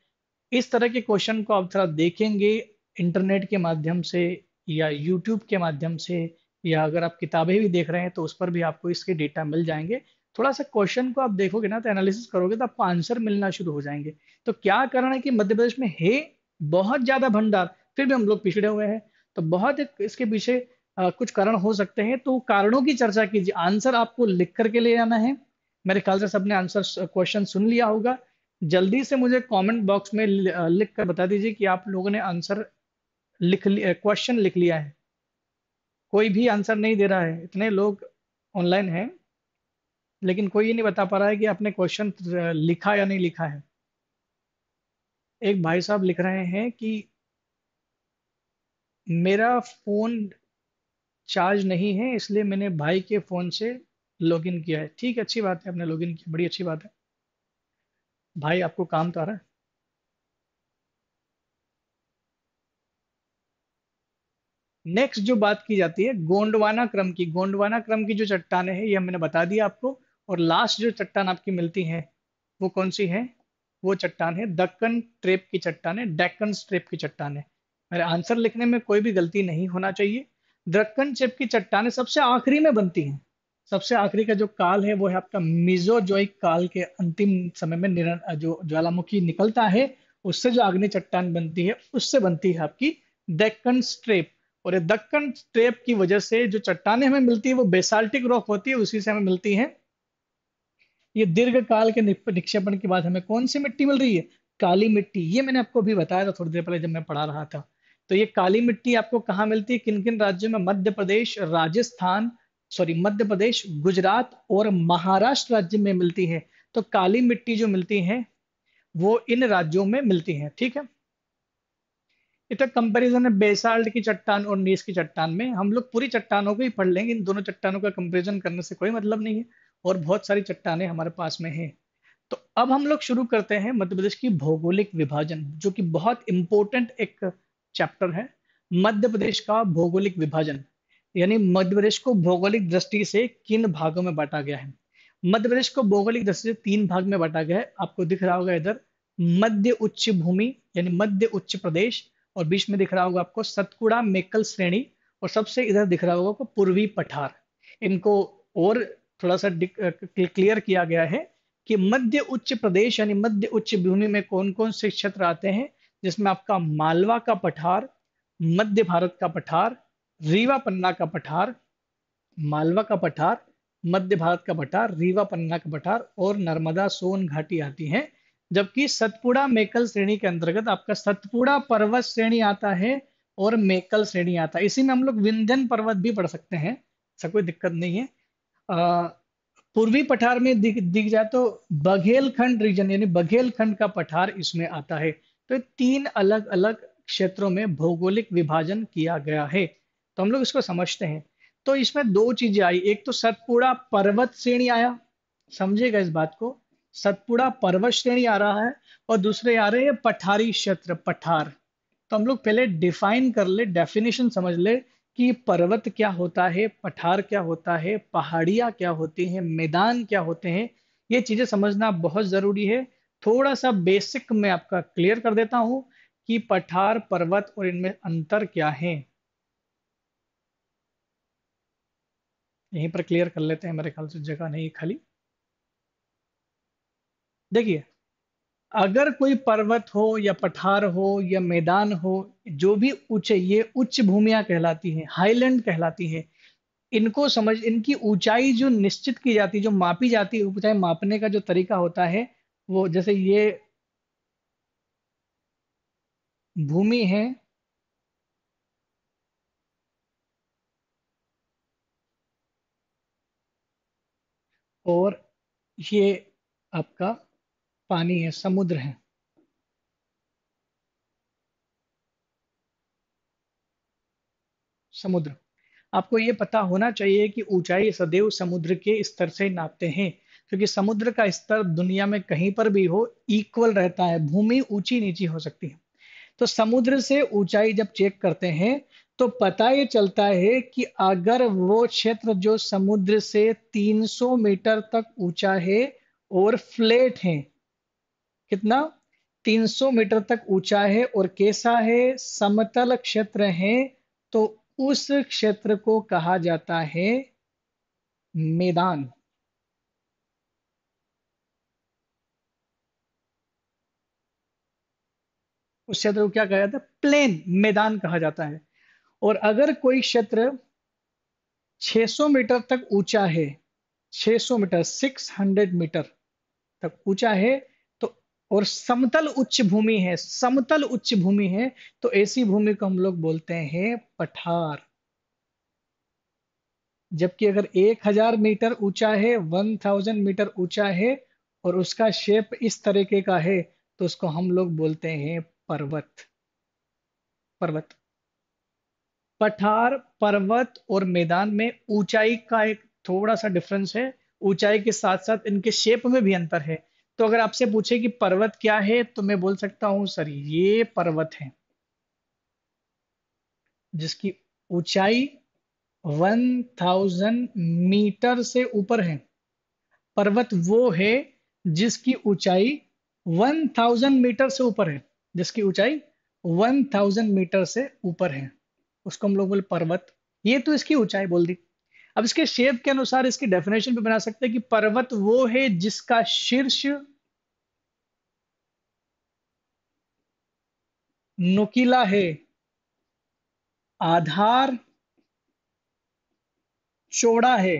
इस तरह के क्वेश्चन को आप थोड़ा देखेंगे इंटरनेट के माध्यम से या यूट्यूब के माध्यम से, या अगर आप किताबें भी देख रहे हैं तो उस पर भी आपको इसके डेटा मिल जाएंगे। थोड़ा सा क्वेश्चन को आप देखोगे ना, तो एनालिसिस करोगे तो आपको आंसर मिलना शुरू हो जाएंगे। तो क्या कारण है कि मध्य प्रदेश में है बहुत ज्यादा भंडार, फिर भी हम लोग पिछड़े हुए हैं। तो बहुत इसके पीछे कुछ कारण हो सकते हैं, तो कारणों की चर्चा कीजिए, आंसर आपको लिख करके ले आना है। मेरे ख्याल से सबने आंसर क्वेश्चन सुन लिया होगा। जल्दी से मुझे कमेंट बॉक्स में लिख कर बता दीजिए कि आप लोगों ने आंसर लिख लिया, क्वेश्चन लिख लिया है। कोई भी आंसर नहीं दे रहा है, इतने लोग ऑनलाइन हैं लेकिन कोई ये नहीं बता पा रहा है कि आपने क्वेश्चन लिखा या नहीं लिखा है। एक भाई साहब लिख रहे हैं कि मेरा फोन चार्ज नहीं है, इसलिए मैंने भाई के फोन से लॉगिन किया है। ठीक है, अच्छी बात है, आपने लॉगिन किया, बड़ी अच्छी बात है। भाई आपको काम तो आ रहा है। नेक्स्ट जो बात की जाती है गोंडवाना क्रम की, गोंडवाना क्रम की जो चट्टानें हैं ये मैंने बता दिया आपको। और लास्ट जो चट्टान आपकी मिलती है वो कौन सी है? वो चट्टान है दक्कन ट्रेप की चट्टान है, डेक्कन ट्रेप की चट्टान है। मेरे आंसर लिखने में कोई भी गलती नहीं होना चाहिए। दक्कन ट्रेप की चट्टानें सबसे आखिरी में बनती हैं। सबसे आखिरी का जो काल है वो है आपका मीजोजोइक काल के अंतिम समय में जो ज्वालामुखी निकलता है उससे जो आग्नेय चट्टान बनती है उससे बनती है आपकी डेक्कन ट्रेप। और ये दक्कन ट्रेप की वजह से जो चट्टानें हमें मिलती है वो बेसाल्टिक रॉक होती है, उसी से हमें मिलती है। ये दीर्घ काल के निक्षेपण के बाद हमें कौन सी मिट्टी मिल रही है? काली मिट्टी। ये मैंने आपको अभी बताया था थोड़ी देर पहले जब मैं पढ़ा रहा था। तो ये काली मिट्टी आपको कहाँ मिलती है, किन किन राज्यों में? मध्य प्रदेश, राजस्थान, सॉरी मध्य प्रदेश, गुजरात और महाराष्ट्र राज्य में मिलती है। तो काली मिट्टी जो मिलती है वो इन राज्यों में मिलती है, ठीक है। इतना कंपैरिजन है बेसाल्ट की चट्टान और नीस की चट्टान में। हम लोग पूरी चट्टानों को ही पढ़ लेंगे, इन दोनों चट्टानों का कंपैरिजन करने से कोई मतलब नहीं है। और बहुत सारी चट्टानें हमारे पास में हैं। तो अब हम लोग शुरू करते हैं मध्य प्रदेश की भौगोलिक विभाजन, जो कि बहुत इंपॉर्टेंट एक चैप्टर है। मध्य प्रदेश का भौगोलिक विभाजन, यानी मध्य प्रदेश को भौगोलिक दृष्टि से किन भागों में बांटा गया है। मध्य प्रदेश को भौगोलिक दृष्टि से तीन भाग में बांटा गया है, आपको दिख रहा होगा इधर मध्य उच्च भूमि यानी मध्य उच्च प्रदेश, और बीच में दिख रहा होगा आपको सतपुड़ा मेकल श्रेणी, और सबसे इधर दिख रहा होगा आपको पूर्वी पठार। इनको और थोड़ा सा क्लियर किया गया है कि मध्य उच्च प्रदेश यानी मध्य उच्च भूमि में कौन कौन से क्षेत्र आते हैं, जिसमें आपका मालवा का पठार, मध्य भारत का पठार, रीवा पन्ना का पठार, मालवा का पठार, मध्य भारत का पठार, रीवा पन्ना का पठार और नर्मदा सोन घाटी आती हैं। जबकि सतपुड़ा मेकल श्रेणी के अंतर्गत आपका सतपुड़ा पर्वत श्रेणी आता है और मेकल श्रेणी आता है। इसी में हम लोग विंध्यन पर्वत भी पढ़ सकते हैं, ऐसा कोई दिक्कत नहीं है। अ, पूर्वी पठार में दिख जाए तो बघेलखंड रीजन यानी बघेलखंड का पठार इसमें आता है। तो ये तीन अलग अलग क्षेत्रों में भौगोलिक विभाजन किया गया है। तो हम लोग इसको समझते हैं। तो इसमें दो चीजें आई, एक तो सतपुड़ा पर्वत श्रेणी आया, समझिएगा इस बात को, सतपुड़ा पर्वत श्रेणी आ रहा है, और दूसरे आ रहे हैं पठारी क्षेत्र, पठार। तो हम लोग पहले डिफाइन कर ले, डेफिनेशन समझ ले कि पर्वत क्या होता है, पठार क्या होता है, पहाड़ियाँ क्या होती हैं, मैदान क्या होते हैं, ये चीजें समझना बहुत जरूरी है। थोड़ा सा बेसिक मैं आपका क्लियर कर देता हूँ कि पठार, पर्वत और इनमें अंतर क्या है। यहीं पर क्लियर कर लेते हैं, मेरे ख्याल से जगह नहीं है खाली। देखिए, अगर कोई पर्वत हो या पठार हो या मैदान हो, जो भी ऊंचे, ये उच्च भूमियां कहलाती हैं, हाईलैंड कहलाती है। इनको समझ, इनकी ऊंचाई जो निश्चित की जाती है, जो मापी जाती है, ऊंचाई मापने का जो तरीका होता है, वो जैसे ये भूमि है और ये आपका पानी है, समुद्र है। समुद्र, आपको ये पता होना चाहिए कि ऊंचाई सदैव समुद्र के स्तर से नापते हैं, क्योंकि समुद्र का स्तर दुनिया में कहीं पर भी हो, इक्वल रहता है। भूमि ऊंची नीची हो सकती है। तो समुद्र से ऊंचाई जब चेक करते हैं, तो पता ये चलता है कि अगर वो क्षेत्र जो समुद्र से 300 मीटर तक ऊंचा है और फ्लैट है, कितना, 300 मीटर तक ऊंचा है और कैसा है, समतल क्षेत्र है, तो उस क्षेत्र को कहा जाता है मैदान। उस क्षेत्र को क्या कहा जाता है, प्लेन, मैदान कहा जाता है। और अगर कोई क्षेत्र 600 मीटर तक ऊंचा है, 600 मीटर, 600 मीटर तक ऊंचा है, तो और समतल उच्च भूमि है, समतल उच्च भूमि है, तो ऐसी भूमि को हम लोग बोलते हैं पठार। जबकि अगर 1000 मीटर ऊंचा है, 1000 मीटर ऊंचा है, और उसका शेप इस तरीके का है, तो उसको हम लोग बोलते हैं पर्वत। पर्वत, पठार, पर्वत और मैदान में ऊंचाई का एक थोड़ा सा डिफरेंस है। ऊंचाई के साथ साथ इनके शेप में भी अंतर है। तो अगर आपसे पूछे कि पर्वत क्या है, तो मैं बोल सकता हूं सर, ये पर्वत है जिसकी ऊंचाई 1000 मीटर से ऊपर है। पर्वत वो है जिसकी ऊंचाई 1000 मीटर से ऊपर है, जिसकी ऊंचाई 1000 मीटर से ऊपर है, उसको हम लोग बोले पर्वत। ये तो इसकी ऊंचाई बोल दी। अब इसके शेप के अनुसार इसकी डेफिनेशन भी बना सकते हैं कि पर्वत वो है जिसका शीर्ष नुकीला है, आधार चौड़ा है,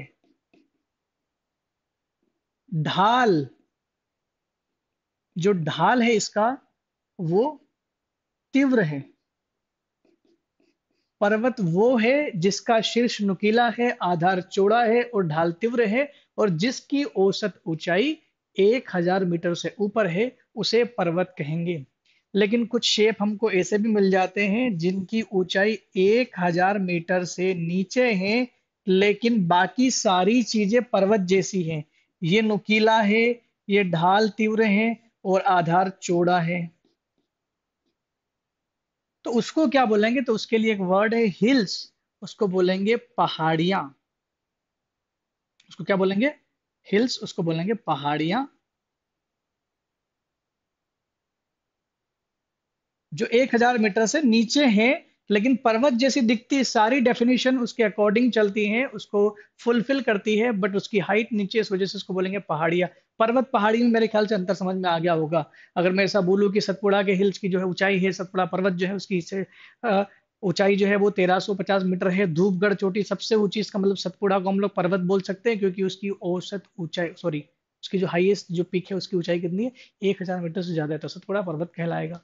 ढाल, जो ढाल है इसका वो तीव्र है। पर्वत वो है जिसका शीर्ष नुकीला है, आधार चौड़ा है और ढाल तीव्र है, और जिसकी औसत ऊंचाई 1000 मीटर से ऊपर है, उसे पर्वत कहेंगे। लेकिन कुछ शेप हमको ऐसे भी मिल जाते हैं जिनकी ऊंचाई 1000 मीटर से नीचे है, लेकिन बाकी सारी चीजें पर्वत जैसी हैं। ये नुकीला है, ये ढाल तीव्र है और आधार चौड़ा है। तो उसको क्या बोलेंगे, तो उसके लिए एक वर्ड है हिल्स, उसको बोलेंगे पहाड़ियां। उसको क्या बोलेंगे, हिल्स, उसको बोलेंगे पहाड़ियां। जो 1000 मीटर से नीचे हैं, लेकिन पर्वत जैसी दिखती है, सारी डेफिनेशन उसके अकॉर्डिंग चलती हैं, उसको फुलफिल करती है, बट उसकी हाइट नीचे, इस वजह से उसको बोलेंगे पहाड़ियां। पर्वत पहाड़ी में मेरे ख्याल से अंतर समझ में आ गया होगा। अगर मैं ऐसा बोलूं कि सतपुड़ा के हिल्स की जो है ऊंचाई है, सतपुड़ा पर्वत जो है उसकी से अ, ऊंचाई जो है वो 1350 मीटर है। धूपगढ़ चोटी सबसे ऊंची, इसका मतलब सतपुड़ा को हम लोग पर्वत बोल सकते हैं, क्योंकि उसकी औसत ऊंचाई, सॉरी, उसकी जो हाईएस्ट जो पीक है उसकी ऊंचाई कितनी है, 1000 मीटर से ज्यादा है, तो सतपुड़ा पर्वत कहलाएगा।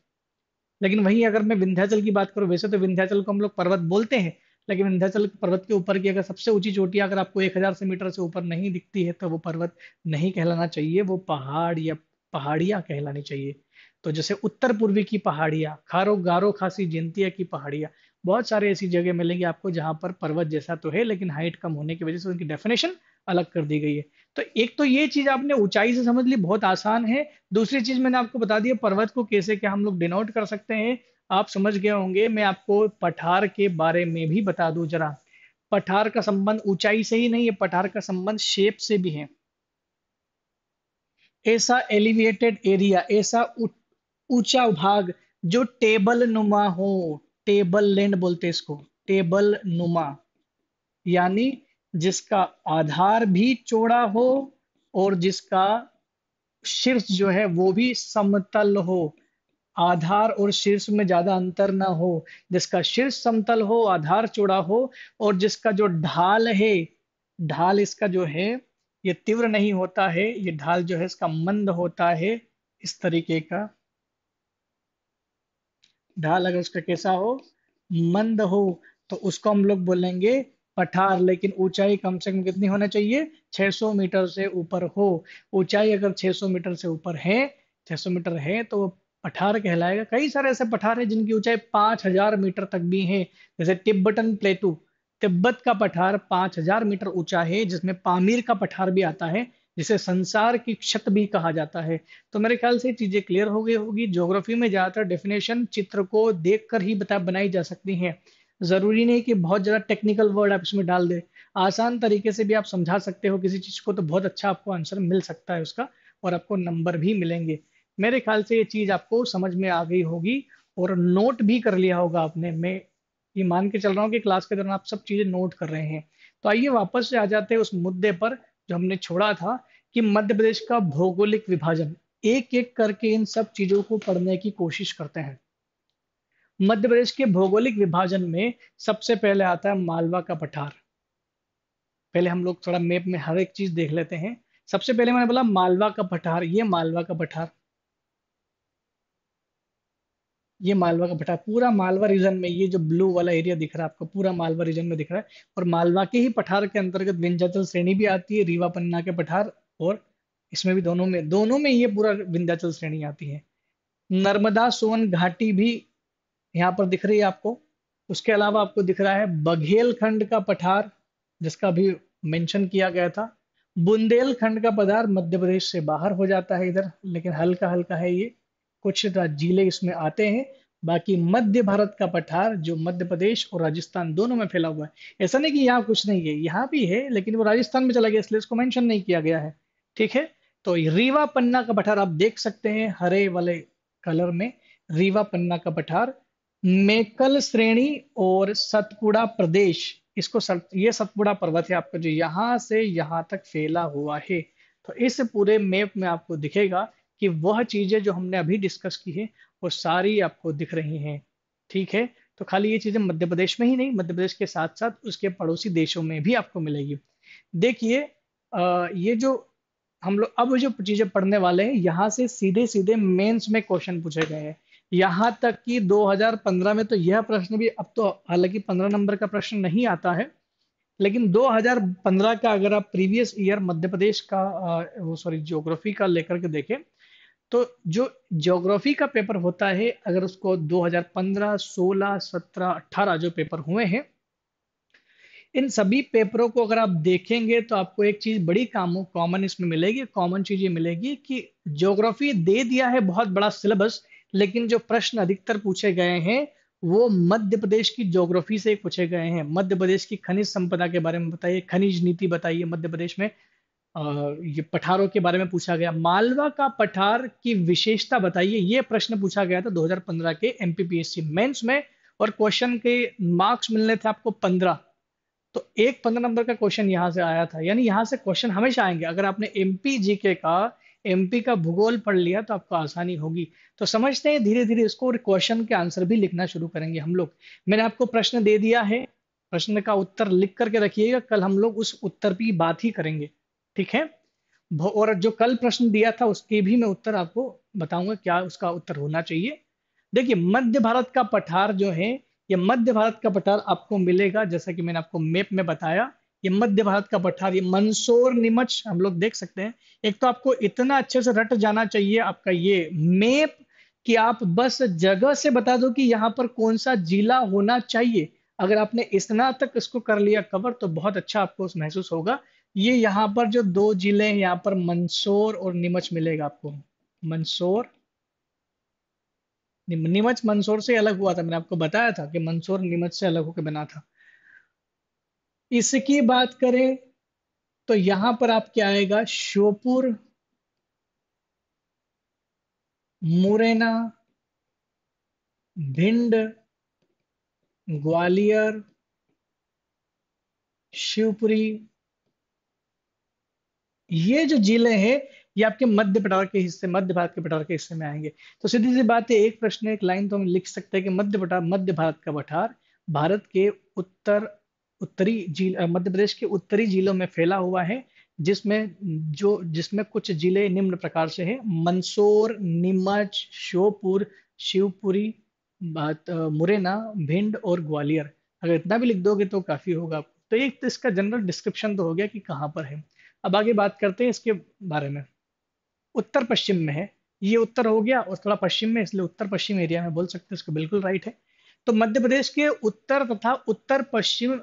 लेकिन वहीं अगर मैं विंध्याचल की बात करूं, वैसे तो विंध्याचल को हम लोग पर्वत बोलते हैं, लेकिन विंध्याचल पर्वत के ऊपर की अगर सबसे ऊंची चोटियां अगर आपको 1000 मीटर से ऊपर नहीं दिखती है, तो वो पर्वत नहीं कहलाना चाहिए, वो पहाड़ या पहाड़ियां कहलानी चाहिए। तो जैसे उत्तर पूर्वी की पहाड़ियां, खारो गारो खासी जयंतिया की पहाड़ियां, बहुत सारे ऐसी जगह मिलेंगी आपको जहां पर पर्वत जैसा तो है, लेकिन हाइट कम होने की वजह से उनकी डेफिनेशन अलग कर दी गई है। तो एक तो ये चीज आपने ऊंचाई से समझ ली, बहुत आसान है। दूसरी चीज मैंने आपको बता दी है, पर्वत को कैसे क्या हम लोग डिनोट कर सकते हैं। आप समझ गए होंगे। मैं आपको पठार के बारे में भी बता दूं जरा। पठार का संबंध ऊंचाई से ही नहीं है, पठार का संबंध शेप से भी है। ऐसा एलिवेटेड एरिया, ऐसा ऊंचा भाग जो टेबल नुमा हो, टेबल लैंड बोलते हैं इसको, टेबल नुमा, यानी जिसका आधार भी चौड़ा हो और जिसका शीर्ष जो है वो भी समतल हो। आधार और शीर्ष में ज्यादा अंतर ना हो, जिसका शीर्ष समतल हो, आधार चौड़ा हो, और जिसका जो ढाल है, ढाल इसका जो है ये तीव्र नहीं होता है, ये ढाल जो है इसका मंद होता है, इस तरीके का ढाल अगर उसका कैसा हो, मंद हो, तो उसको हम लोग बोलेंगे पठार। लेकिन ऊंचाई कम से कम कितनी होना चाहिए, 600 मीटर से ऊपर हो। ऊंचाई अगर 600 मीटर से ऊपर है, 600 मीटर है, तो वो पठार कहलाएगा। कई सारे ऐसे पठार हैं जिनकी ऊंचाई 5000 मीटर तक भी है, जैसे तिब्बतन प्लेटू, तिब्बत का पठार 5000 मीटर ऊंचा है, जिसमें पामीर का पठार भी आता है, जिसे संसार की छत भी कहा जाता है। तो मेरे ख्याल से चीजें क्लियर हो गई होगी। ज्योग्राफी में ज्यादातर डेफिनेशन चित्र को देखकर ही बनाई जा सकती हैं। जरूरी नहीं कि बहुत ज्यादा टेक्निकल वर्ड आप इसमें डाल दे। आसान तरीके से भी आप समझा सकते हो किसी चीज को, तो बहुत अच्छा आपको आंसर मिल सकता है उसका, और आपको नंबर भी मिलेंगे। मेरे ख्याल से ये चीज आपको समझ में आ गई होगी, और नोट भी कर लिया होगा आपने। मैं ये मान के चल रहा हूँ कि क्लास के दौरान आप सब चीजें नोट कर रहे हैं। तो आइए वापस से आ जाते हैं उस मुद्दे पर जो हमने छोड़ा था, कि मध्य प्रदेश का भौगोलिक विभाजन। एक एक करके इन सब चीजों को पढ़ने की कोशिश करते हैं। मध्य प्रदेश के भौगोलिक विभाजन में सबसे पहले आता है मालवा का पठार। पहले हम लोग थोड़ा मैप में हर एक चीज देख लेते हैं। सबसे पहले मैंने बोला मालवा का पठार, ये मालवा का पठार, ये मालवा का पठार पूरा मालवा रीजन में, ये जो ब्लू वाला एरिया दिख रहा है आपको, पूरा मालवा रीजन में दिख रहा है। और मालवा के ही पठार के अंतर्गत विंध्याचल श्रेणी भी आती है, रीवा पन्ना के पठार, और इसमें भी दोनों में ये पूरा विंध्याचल श्रेणी आती है। नर्मदा सोन घाटी भी यहाँ पर दिख रही है आपको। उसके अलावा आपको दिख रहा है बघेलखंड का पठार, जिसका भी मेंशन किया गया था। बुंदेलखंड का पठार मध्य प्रदेश से बाहर हो जाता है इधर, लेकिन हल्का हल्का है ये, कुछ जिले इसमें आते हैं। बाकी मध्य भारत का पठार जो मध्य प्रदेश और राजस्थान दोनों में फैला हुआ है। ऐसा नहीं कि यहाँ कुछ नहीं है, यहाँ भी है, लेकिन वो राजस्थान में चला गया इसलिए इसको मेंशन नहीं किया गया है। ठीक है। तो रीवा पन्ना का पठार आप देख सकते हैं हरे वाले कलर में, रीवा पन्ना का पठार। मेकल श्रेणी और सतपुड़ा प्रदेश, ये सतपुड़ा पर्वत है आपका जो यहाँ से यहाँ तक फैला हुआ है। तो इस पूरे मैप में आपको दिखेगा कि वह चीजें जो हमने अभी डिस्कस की है वो सारी आपको दिख रही हैं। ठीक है। तो खाली ये चीजें मध्य प्रदेश में ही नहीं, मध्य प्रदेश के साथ साथ उसके पड़ोसी देशों में भी आपको मिलेगी। देखिए, ये जो हम लोग अब जो चीजें पढ़ने वाले हैं, यहाँ से सीधे सीधे मेंस में क्वेश्चन पूछे गए हैं। यहाँ तक कि 2015 में तो यह प्रश्न भी, अब तो हालांकि 15 नंबर का प्रश्न नहीं आता है, लेकिन 2015 का अगर आप प्रीवियस ईयर मध्य प्रदेश का वो सॉरी ज्योग्राफी का लेकर के देखें, तो जो ज्योग्राफी का पेपर होता है, अगर उसको 2015, 16, 17, 18 जो पेपर हुए हैं, इन सभी पेपरों को अगर आप देखेंगे तो आपको एक चीज बड़ी कॉमन इसमें मिलेगी। कॉमन चीज ये मिलेगी कि ज्योग्राफी दे दिया है बहुत बड़ा सिलेबस, लेकिन जो प्रश्न अधिकतर पूछे गए हैं वो मध्य प्रदेश की ज्योग्राफी से पूछे गए हैं। मध्य प्रदेश की खनिज संपदा के बारे में बताइए, खनिज नीति बताइए मध्य प्रदेश में। ये पठारों के बारे में पूछा गया, मालवा का पठार की विशेषता बताइए, ये प्रश्न पूछा गया था 2015 के एमपीपीएससी मेंस में। और क्वेश्चन के मार्क्स मिलने थे आपको 15। तो एक 15 नंबर का क्वेश्चन यहाँ से आया था, यानी यहाँ से क्वेश्चन हमेशा आएंगे। अगर आपने एमपी जीके का, एमपी का भूगोल पढ़ लिया तो आपको आसानी होगी। तो समझते हैं धीरे धीरे इसको, और क्वेश्चन के आंसर भी लिखना शुरू करेंगे हम लोग। मैंने आपको प्रश्न दे दिया है, प्रश्न का उत्तर लिख करके रखिएगा, कल हम लोग उस उत्तर की बात ही करेंगे। ठीक है। और जो कल प्रश्न दिया था उसके भी मैं उत्तर आपको बताऊंगा क्या उसका उत्तर होना चाहिए। देखिए, मध्य भारत का पठार जो है, ये मध्य भारत का पठार आपको मिलेगा, जैसा कि मैंने आपको मैप में बताया। ये मध्य भारत का पठार, ये मंदसौर नीमच हम लोग देख सकते हैं। एक तो आपको इतना अच्छे से रट जाना चाहिए आपका ये मैप, कि आप बस जगह से बता दो कि यहाँ पर कौन सा जिला होना चाहिए। अगर आपने इतना तक इसको कर लिया कवर, तो बहुत अच्छा आपको महसूस होगा। ये यहाँ पर जो दो जिले हैं, यहाँ पर मंदसौर और नीमच मिलेगा आपको। मंदसौर नीमच मंदसौर से अलग हुआ था, मैंने आपको बताया था कि मंदसौर नीमच से अलग होकर बना था। इसकी बात करें तो यहां पर आप क्या आएगा, श्योपुर, मुरैना, भिंड, ग्वालियर, शिवपुरी, ये जो जिले हैं ये आपके मध्य पठार के हिस्से, मध्य भारत के पठार के हिस्से में आएंगे। तो सीधी सी बात है, एक प्रश्न एक लाइन तो हम लिख सकते हैं कि मध्य पठार, मध्य भारत का पठार भारत के उत्तर, मध्य प्रदेश के उत्तरी जिलों में फैला हुआ है, जिसमें कुछ जिले निम्न प्रकार से हैं: मंदसौर, नीमच, श्योपुर, शिवपुरी, मुरैना, भिंड और ग्वालियर। अगर इतना भी लिख दोगे तो काफी होगा आपको। तो एक तो इसका जनरल डिस्क्रिप्शन तो हो गया कि कहाँ पर है। अब आगे बात करते हैं इसके बारे में। उत्तर पश्चिम में है, ये उत्तर हो गया और थोड़ा पश्चिम में, इसलिए उत्तर पश्चिम एरिया में बोल सकते हैं इसको, बिल्कुल राइट है। तो मध्य प्रदेश के उत्तर तथा उत्तर पश्चिम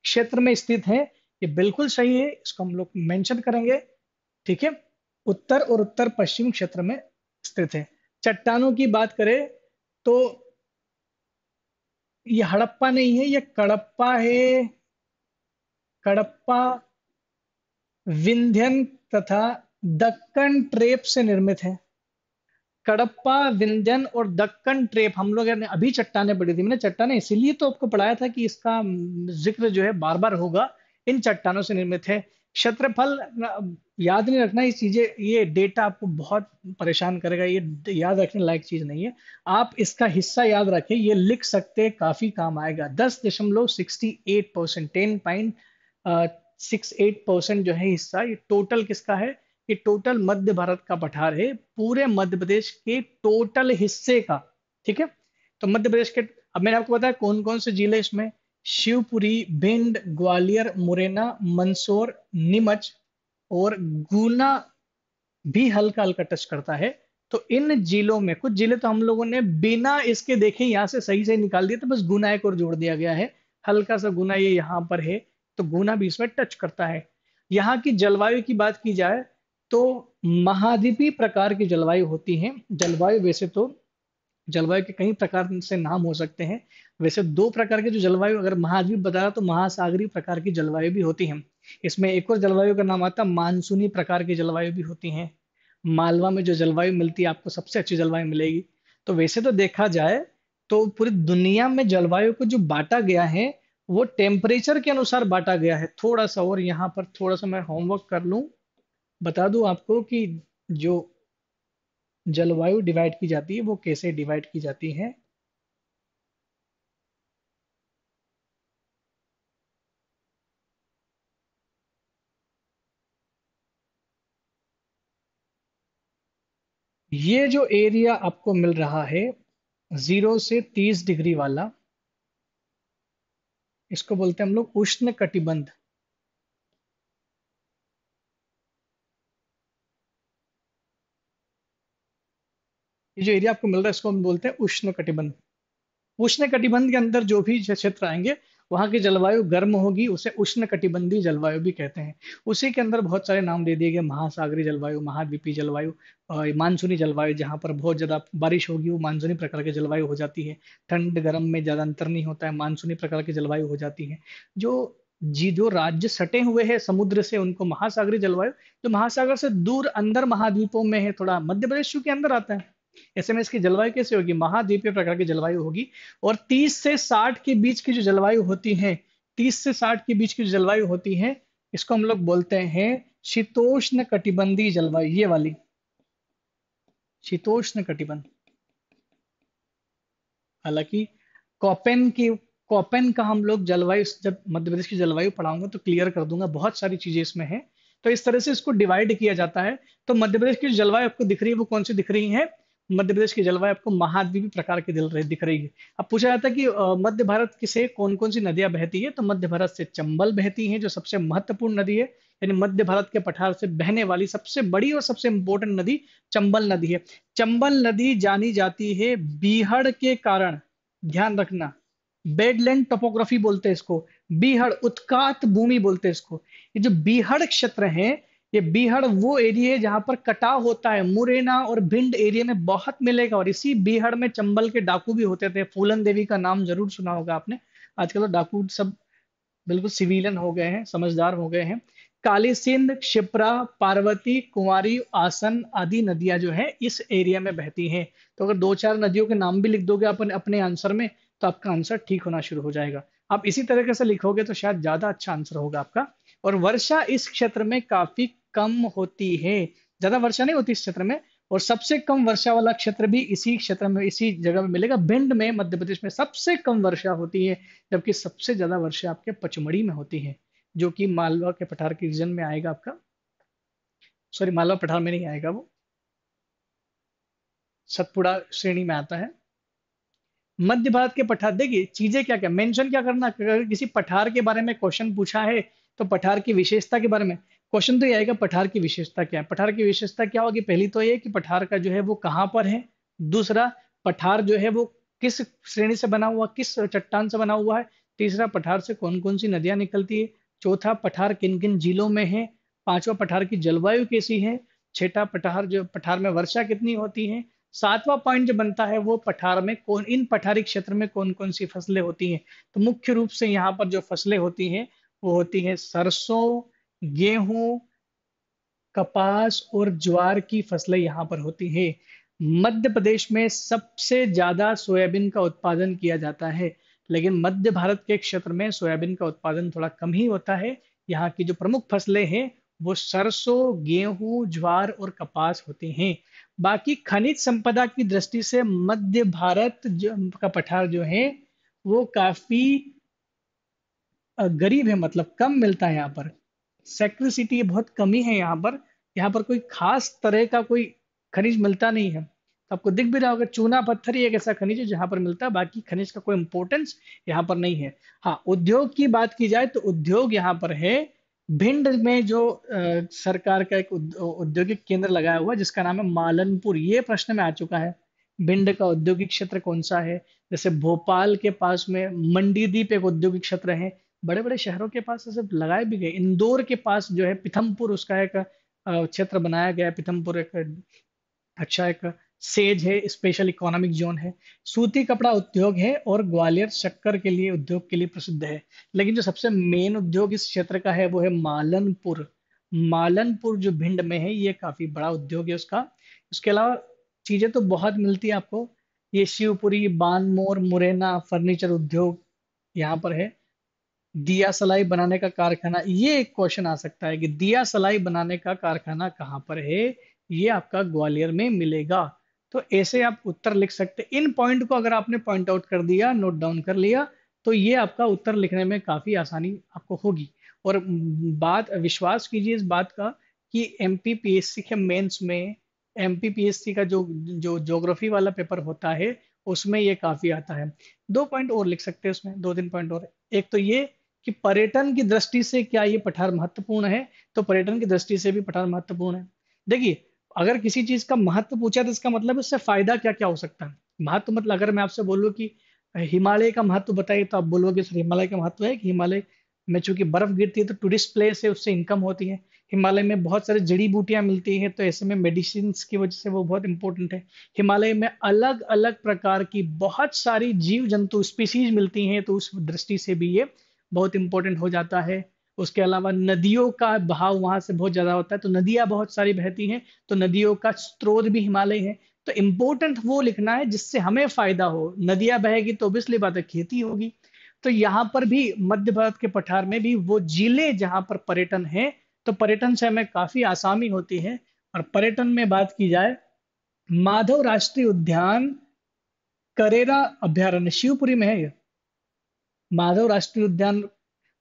क्षेत्र में स्थित है, ये बिल्कुल सही है, इसको हम लोग मेंशन करेंगे। ठीक है, उत्तर और उत्तर पश्चिम क्षेत्र में स्थित है। चट्टानों की बात करें तो ये हड़प्पा नहीं है, ये कडप्पा है। कडप्पा विंध्यन तथा दक्कन ट्रेप से निर्मित है। कडप्पा, विंध्यन और दक्कन ट्रेप, हम लोग ने अभी चट्टाने पढ़ी थी, मैंने चट्टाने इसीलिए तो आपको पढ़ाया था कि इसका जिक्र जो है बार बार होगा। इन चट्टानों से निर्मित है। क्षेत्रफल याद नहीं रखना, ये चीजें, ये डेटा आपको बहुत परेशान करेगा, ये याद रखने लायक चीज नहीं है। आप इसका हिस्सा याद रखें, ये लिख सकते हैं, काफी काम आएगा। 10.68%, 10.68% जो है हिस्सा, ये टोटल किसका है, ये टोटल मध्य भारत का पठार है, पूरे मध्य प्रदेश के टोटल हिस्से का। ठीक है, तो मध्य प्रदेश के, अब मैंने आपको बताया कौन कौन से जिले इसमें: शिवपुरी, भिंड, ग्वालियर, मुरैना, मंदसौर, नीमच और गुना भी हल्का हल्का टच करता है। तो इन जिलों में कुछ जिले तो हम लोगों ने बिना इसके देखे यहाँ से सही से निकाल दिया, तो बस गुना एक और जोड़ दिया गया है, हल्का सा गुना ये यहाँ पर है, तो गुना भी इसमें टच करता है। यहाँ की जलवायु की बात की जाए तो महाद्वीपीय प्रकार की जलवायु होती है। जलवायु वैसे तो, जलवायु के कई प्रकार से नाम हो सकते हैं। वैसे दो प्रकार के जो जलवायु, अगर महाद्वीप बताया तो महासागरीय प्रकार की जलवायु भी होती है। इसमें एक और जलवायु का नाम आता है मानसूनी प्रकार की जलवायु भी होती है। मालवा में जो जलवायु मिलती है आपको, सबसे अच्छी जलवायु मिलेगी। तो वैसे तो देखा जाए तो पूरी दुनिया में जलवायु को जो बांटा गया है वो टेम्परेचर के अनुसार बांटा गया है। थोड़ा सा और यहाँ पर थोड़ा सा मैं होमवर्क कर लूं, बता दूं आपको कि जो जलवायु डिवाइड की जाती है वो कैसे डिवाइड की जाती है। ये जो एरिया आपको मिल रहा है 0 से 30 डिग्री वाला, इसको बोलते हैं हम लोग उष्ण कटिबंध। ये जो एरिया आपको मिल रहा है इसको हम बोलते हैं उष्ण कटिबंध। उष्ण कटिबंध के अंदर जो भी क्षेत्र आएंगे वहां की जलवायु गर्म होगी, उसे उष्ण कटिबंधीय जलवायु भी कहते हैं। उसी के अंदर बहुत सारे नाम दे दिए गए: महासागरीय जलवायु, महाद्वीपीय जलवायु, मानसूनी जलवायु, जहां पर बहुत ज्यादा बारिश होगी वो मानसूनी प्रकार की जलवायु हो जाती है। ठंड गर्म में ज्यादा अंतर नहीं होता है, मानसूनी प्रकार की जलवायु हो जाती है। जो जो राज्य सटे हुए हैं समुद्र से उनको महासागरीय जलवायु, जो महासागर से दूर अंदर महाद्वीपों में है, थोड़ा मध्य प्रदेश के अंदर आता है, ऐसे में इसकी जलवायु कैसे होगी, महाद्वीपीय प्रकार की जलवायु होगी। और 30 से 60 के बीच की जो जलवायु होती है, 30 से 60 के बीच की जो जलवायु होती है, इसको हम लोग बोलते हैं शीतोष्ण कटिबंधीय जलवायु, ये वाली शीतोष्ण कटिबंध। हालांकि कॉपेन की, कॉपेन का हम लोग जलवायु, जब मध्य प्रदेश की जलवायु पढ़ाऊंगा तो क्लियर कर दूंगा, बहुत सारी चीजें इसमें हैं। तो इस तरह से इसको डिवाइड किया जाता है। तो मध्य प्रदेश की जो जलवायु आपको दिख रही है वो कौन सी दिख रही है, मध्य प्रदेश की जलवायु आपको महाद्वीपीय प्रकार की दिख रही है। अब पूछा जाता है कि मध्य भारत से कौन कौन सी नदियां बहती है, तो मध्य भारत से चंबल बहती है जो सबसे महत्वपूर्ण नदी है। यानी मध्य भारत के पठार से बहने वाली सबसे बड़ी और सबसे इंपॉर्टेंट नदी चंबल नदी है। चंबल नदी जानी जाती है बीहड़ के कारण, ध्यान रखना, बेडलैंड टोपोग्राफी बोलते हैं इसको, बीहड़ उत्कात भूमि बोलते हैं इसको। ये जो बीहड़ क्षेत्र है ये बीहड़ वो एरिया है जहां पर कटाव होता है, मुरैना और भिंड एरिया में बहुत मिलेगा। और इसी बीहड़ में चंबल के डाकू भी होते थे। फूलन देवी का नाम जरूर सुना होगा आपने। आजकल तो डाकू सब बिल्कुल सिविलियन हो गए हैं, समझदार हो गए हैं। काली सिंध, क्षिप्रा, पार्वती, कुंवारी, आसन आदि नदियां जो है इस एरिया में बहती हैं। तो अगर दो चार नदियों के नाम भी लिख दोगे अपन अपने आंसर में, तो आपका आंसर ठीक होना शुरू हो जाएगा। आप इसी तरीके से लिखोगे तो शायद ज्यादा अच्छा आंसर होगा आपका। और वर्षा इस क्षेत्र में काफी कम होती है, ज्यादा वर्षा नहीं होती इस क्षेत्र में। और सबसे कम वर्षा वाला क्षेत्र भी इसी क्षेत्र में, इसी जगह में मिलेगा, भिंड में, मध्य प्रदेश में सबसे कम वर्षा होती है। जबकि सबसे ज्यादा वर्षा आपके पचमढ़ी में होती है, जो कि मालवा के पठार के रीजन में आएगा आपका। सॉरी, मालवा पठार में नहीं आएगा वो, सतपुड़ा श्रेणी में आता है। मध्य भारत के पठार, देखिए चीजें क्या क्या मेंशन क्या करना, अगर किसी पठार के बारे में क्वेश्चन पूछा है तो पठार की विशेषता के बारे में क्वेश्चन तो ये आएगा, पठार की विशेषता क्या है। पठार की विशेषता क्या होगी, पहली तो ये कि पठार का जो है वो कहाँ पर है। दूसरा, पठार जो है वो किस श्रेणी से बना हुआ, किस चट्टान से बना हुआ है। तीसरा, पठार से कौन कौन सी नदियां निकलती है। चौथा, पठार किन किन जिलों में है। पांचवा, पठार की जलवायु कैसी है। छठा, पठार में वर्षा कितनी होती है। सातवां पॉइंट जो बनता है वो पठार में कौन, इन पठारी क्षेत्र में कौन कौन सी फसलें होती हैं। तो मुख्य रूप से यहाँ पर जो फसलें होती हैं वो होती हैं सरसों, गेहूं, कपास और ज्वार की फसलें यहाँ पर होती है। मध्य प्रदेश में सबसे ज्यादा सोयाबीन का उत्पादन किया जाता है। लेकिन मध्य भारत के क्षेत्र में सोयाबीन का उत्पादन थोड़ा कम ही होता है। यहाँ की जो प्रमुख फसलें हैं वो सरसों, गेहूं, ज्वार और कपास होती हैं। बाकी खनिज संपदा की दृष्टि से मध्य भारत का पठार जो है वो काफी गरीब है, मतलब कम मिलता है यहाँ पर। सेक्रिसिटी बहुत कमी है यहाँ पर। यहाँ पर कोई खास तरह का कोई खनिज मिलता नहीं है। तो आपको दिख भी रहा होगा, चूना पत्थर ही एक ऐसा खनिज है जहाँ पर मिलता है, बाकी खनिज का कोई इंपॉर्टेंस यहाँ पर नहीं है। हाँ, उद्योग की बात की जाए तो उद्योग यहाँ पर है। भिंड में जो सरकार का एक औद्योगिक केंद्र लगाया हुआ है जिसका नाम है मालनपुर, ये प्रश्न में आ चुका है। भिंड का औद्योगिक क्षेत्र कौन सा है। जैसे भोपाल के पास में मंडीदीप एक औद्योगिक क्षेत्र है। बड़े बड़े शहरों के पास ऐसे लगाए भी गए। इंदौर के पास जो है पीथमपुर, उसका एक क्षेत्र बनाया गया है। पीथमपुर एक अच्छा एक सेज है, स्पेशल इकोनॉमिक जोन है। सूती कपड़ा उद्योग है और ग्वालियर शक्कर के लिए, उद्योग के लिए प्रसिद्ध है। लेकिन जो सबसे मेन उद्योग इस क्षेत्र का है वो है मालनपुर। मालनपुर जो भिंड में है ये काफी बड़ा उद्योग है उसका। उसके अलावा चीजें तो बहुत मिलती है आपको। ये शिवपुरी, बानमोर, मुरैना फर्नीचर उद्योग यहाँ पर है। दिया सलाई बनाने का कारखाना, ये एक क्वेश्चन आ सकता है कि दिया सलाई बनाने का कारखाना कहाँ पर है। ये आपका ग्वालियर में मिलेगा। तो ऐसे आप उत्तर लिख सकते हैं। इन पॉइंट को अगर आपने पॉइंट आउट कर दिया, नोट डाउन कर लिया, तो ये आपका उत्तर लिखने में काफी आसानी आपको होगी। और बात, विश्वास कीजिए इस बात का कि एमपीपीएससी के मेंस में, एमपीपीएससी का जो जो ज्योग्राफी वाला पेपर होता है उसमें ये काफी आता है। दो पॉइंट और लिख सकते हैं उसमें, दो तीन पॉइंट और। एक तो ये कि पर्यटन की दृष्टि से क्या ये पठार महत्वपूर्ण है। तो पर्यटन की दृष्टि से भी पठार महत्वपूर्ण है। देखिए, अगर किसी चीज का महत्व पूछा तो इसका मतलब उससे फायदा क्या क्या हो सकता है। महत्व मतलब अगर मैं आपसे बोलूं कि हिमालय का महत्व बताइए, तो आप बोलोगे सर हिमालय का महत्व है कि हिमालय में चूंकि बर्फ गिरती है तो टूरिस्ट प्लेस है, उससे इनकम होती है। हिमालय में बहुत सारी जड़ी बूटियां मिलती हैं तो ऐसे में मेडिसिन की वजह से वो बहुत इंपॉर्टेंट है। हिमालय में अलग अलग प्रकार की बहुत सारी जीव जंतु स्पीसीज मिलती हैं, तो उस दृष्टि से भी ये बहुत इंपॉर्टेंट हो जाता है। उसके अलावा नदियों का बहाव वहां से बहुत ज्यादा होता है, तो नदियां बहुत सारी बहती हैं, तो नदियों का स्रोत भी हिमालय है। तो इंपॉर्टेंट वो लिखना है जिससे हमें फायदा हो। नदियां बहेगी तो ऑब्वियसली बात है खेती होगी। तो यहाँ पर भी मध्य भारत के पठार में भी वो जिले जहां पर पर्यटन है, तो पर्यटन से हमें काफी आसानी होती है। और पर्यटन में बात की जाए, माधव राष्ट्रीय उद्यान, करेरा अभ्यारण्य शिवपुरी में है ये। माधव राष्ट्रीय उद्यान,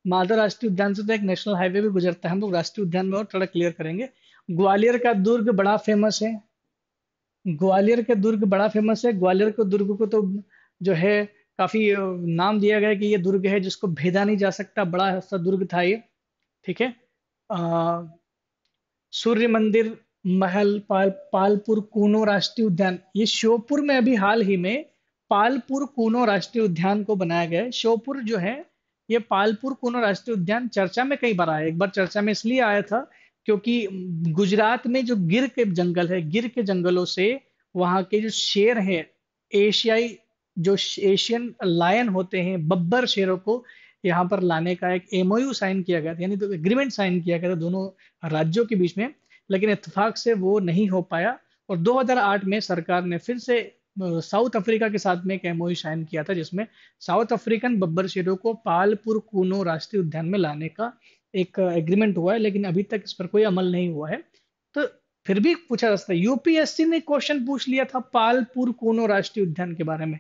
माधव राष्ट्रीय उद्यान से तो एक नेशनल हाईवे भी गुजरता है, हम लोग राष्ट्रीय उद्यान में और थोड़ा क्लियर करेंगे। ग्वालियर का दुर्ग बड़ा फेमस है। ग्वालियर के दुर्ग बड़ा फेमस है। ग्वालियर के दुर्ग को तो जो है काफी नाम दिया गया है कि ये दुर्ग है जिसको भेदा नहीं जा सकता, बड़ा सा दुर्ग था ये। ठीक है। आ, सूर्य मंदिर, महल, पालपुर कूनो राष्ट्रीय उद्यान, ये श्योपुर में अभी हाल ही में पालपुर कूनो राष्ट्रीय उद्यान को बनाया गया है। श्योपुर जो है, ये पालपुर कूनो राष्ट्रीय उद्यान चर्चा में कई बार आया। एक बार चर्चा में इसलिए आया था क्योंकि गुजरात में जो गिर के जंगल है, गिर के जंगलों से वहां के जो शेर हैं, एशियाई जो एशियन लायन होते हैं, बब्बर शेरों को यहाँ पर लाने का एक एमओयू साइन किया गया था, यानी तो एग्रीमेंट साइन किया गया था दोनों राज्यों के बीच में, लेकिन इत्तेफाक से वो नहीं हो पाया। और 2008 में सरकार ने फिर से साउथ अफ्रीका के साथ में एक एमओयू साइन किया था, जिसमें साउथ अफ्रीकन बब्बर शेरों को पालपुर कूनो राष्ट्रीय उद्यान में लाने का एक एग्रीमेंट हुआ है, लेकिन अभी तक इस पर कोई अमल नहीं हुआ है। तो फिर भी पूछा जा सकता है, यूपीएससी ने क्वेश्चन पूछ लिया था पालपुर कूनो राष्ट्रीय उद्यान के बारे में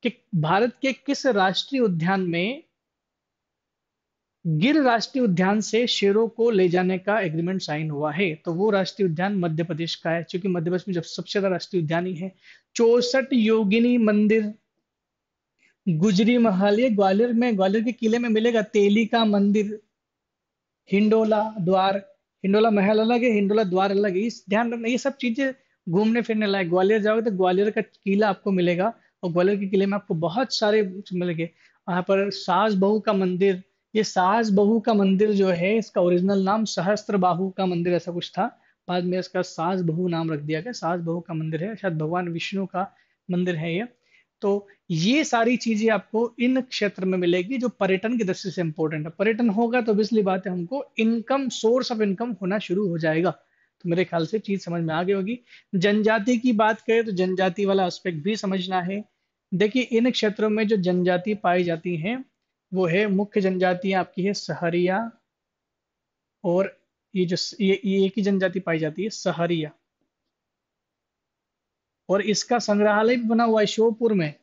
कि भारत के किस राष्ट्रीय उद्यान में गिर राष्ट्रीय उद्यान से शेरों को ले जाने का एग्रीमेंट साइन हुआ है। तो वो राष्ट्रीय उद्यान मध्य प्रदेश का है, क्योंकि मध्य प्रदेश में जब सबसे ज्यादा राष्ट्रीय उद्यान ही है। 64 योगिनी मंदिर, गुजरी महल, ये ग्वालियर में, ग्वालियर के किले में मिलेगा। तेली का मंदिर, हिंडोला द्वार, हिंडोला महल अलग है, हिंडोला द्वार अलग है, इस ध्यान रखना। ये सब चीजें घूमने फिरने लायक, ग्वालियर जाओगे तो ग्वालियर का किला आपको मिलेगा, और ग्वालियर के किले में आपको बहुत सारे मिलेंगे। वहां पर सास बहू का मंदिर, ये सास बहू का मंदिर जो है, इसका ओरिजिनल नाम सहस्त्र बाहू का मंदिर ऐसा कुछ था, बाद में इसका सास बहू नाम रख दिया गया। सास बहू का मंदिर है, शायद भगवान विष्णु का मंदिर है ये। तो ये सारी चीजें आपको इन क्षेत्र में मिलेगी जो पर्यटन की दृष्टि से इंपॉर्टेंट है। पर्यटन होगा तो obviously बात है, हमको इनकम, सोर्स ऑफ इनकम होना शुरू हो जाएगा। तो मेरे ख्याल से चीज समझ में आ गई होगी। जनजाति की बात करें तो जनजाति वाला एस्पेक्ट भी समझना है। देखिए, इन क्षेत्रों में जो जनजाति पाई जाती हैं वो है, मुख्य जनजातियां आपकी है सहरिया, और ये जो ये एक ही जनजाति पाई जाती है, सहरिया। और इसका संग्रहालय भी बना हुआ है श्योपुर में,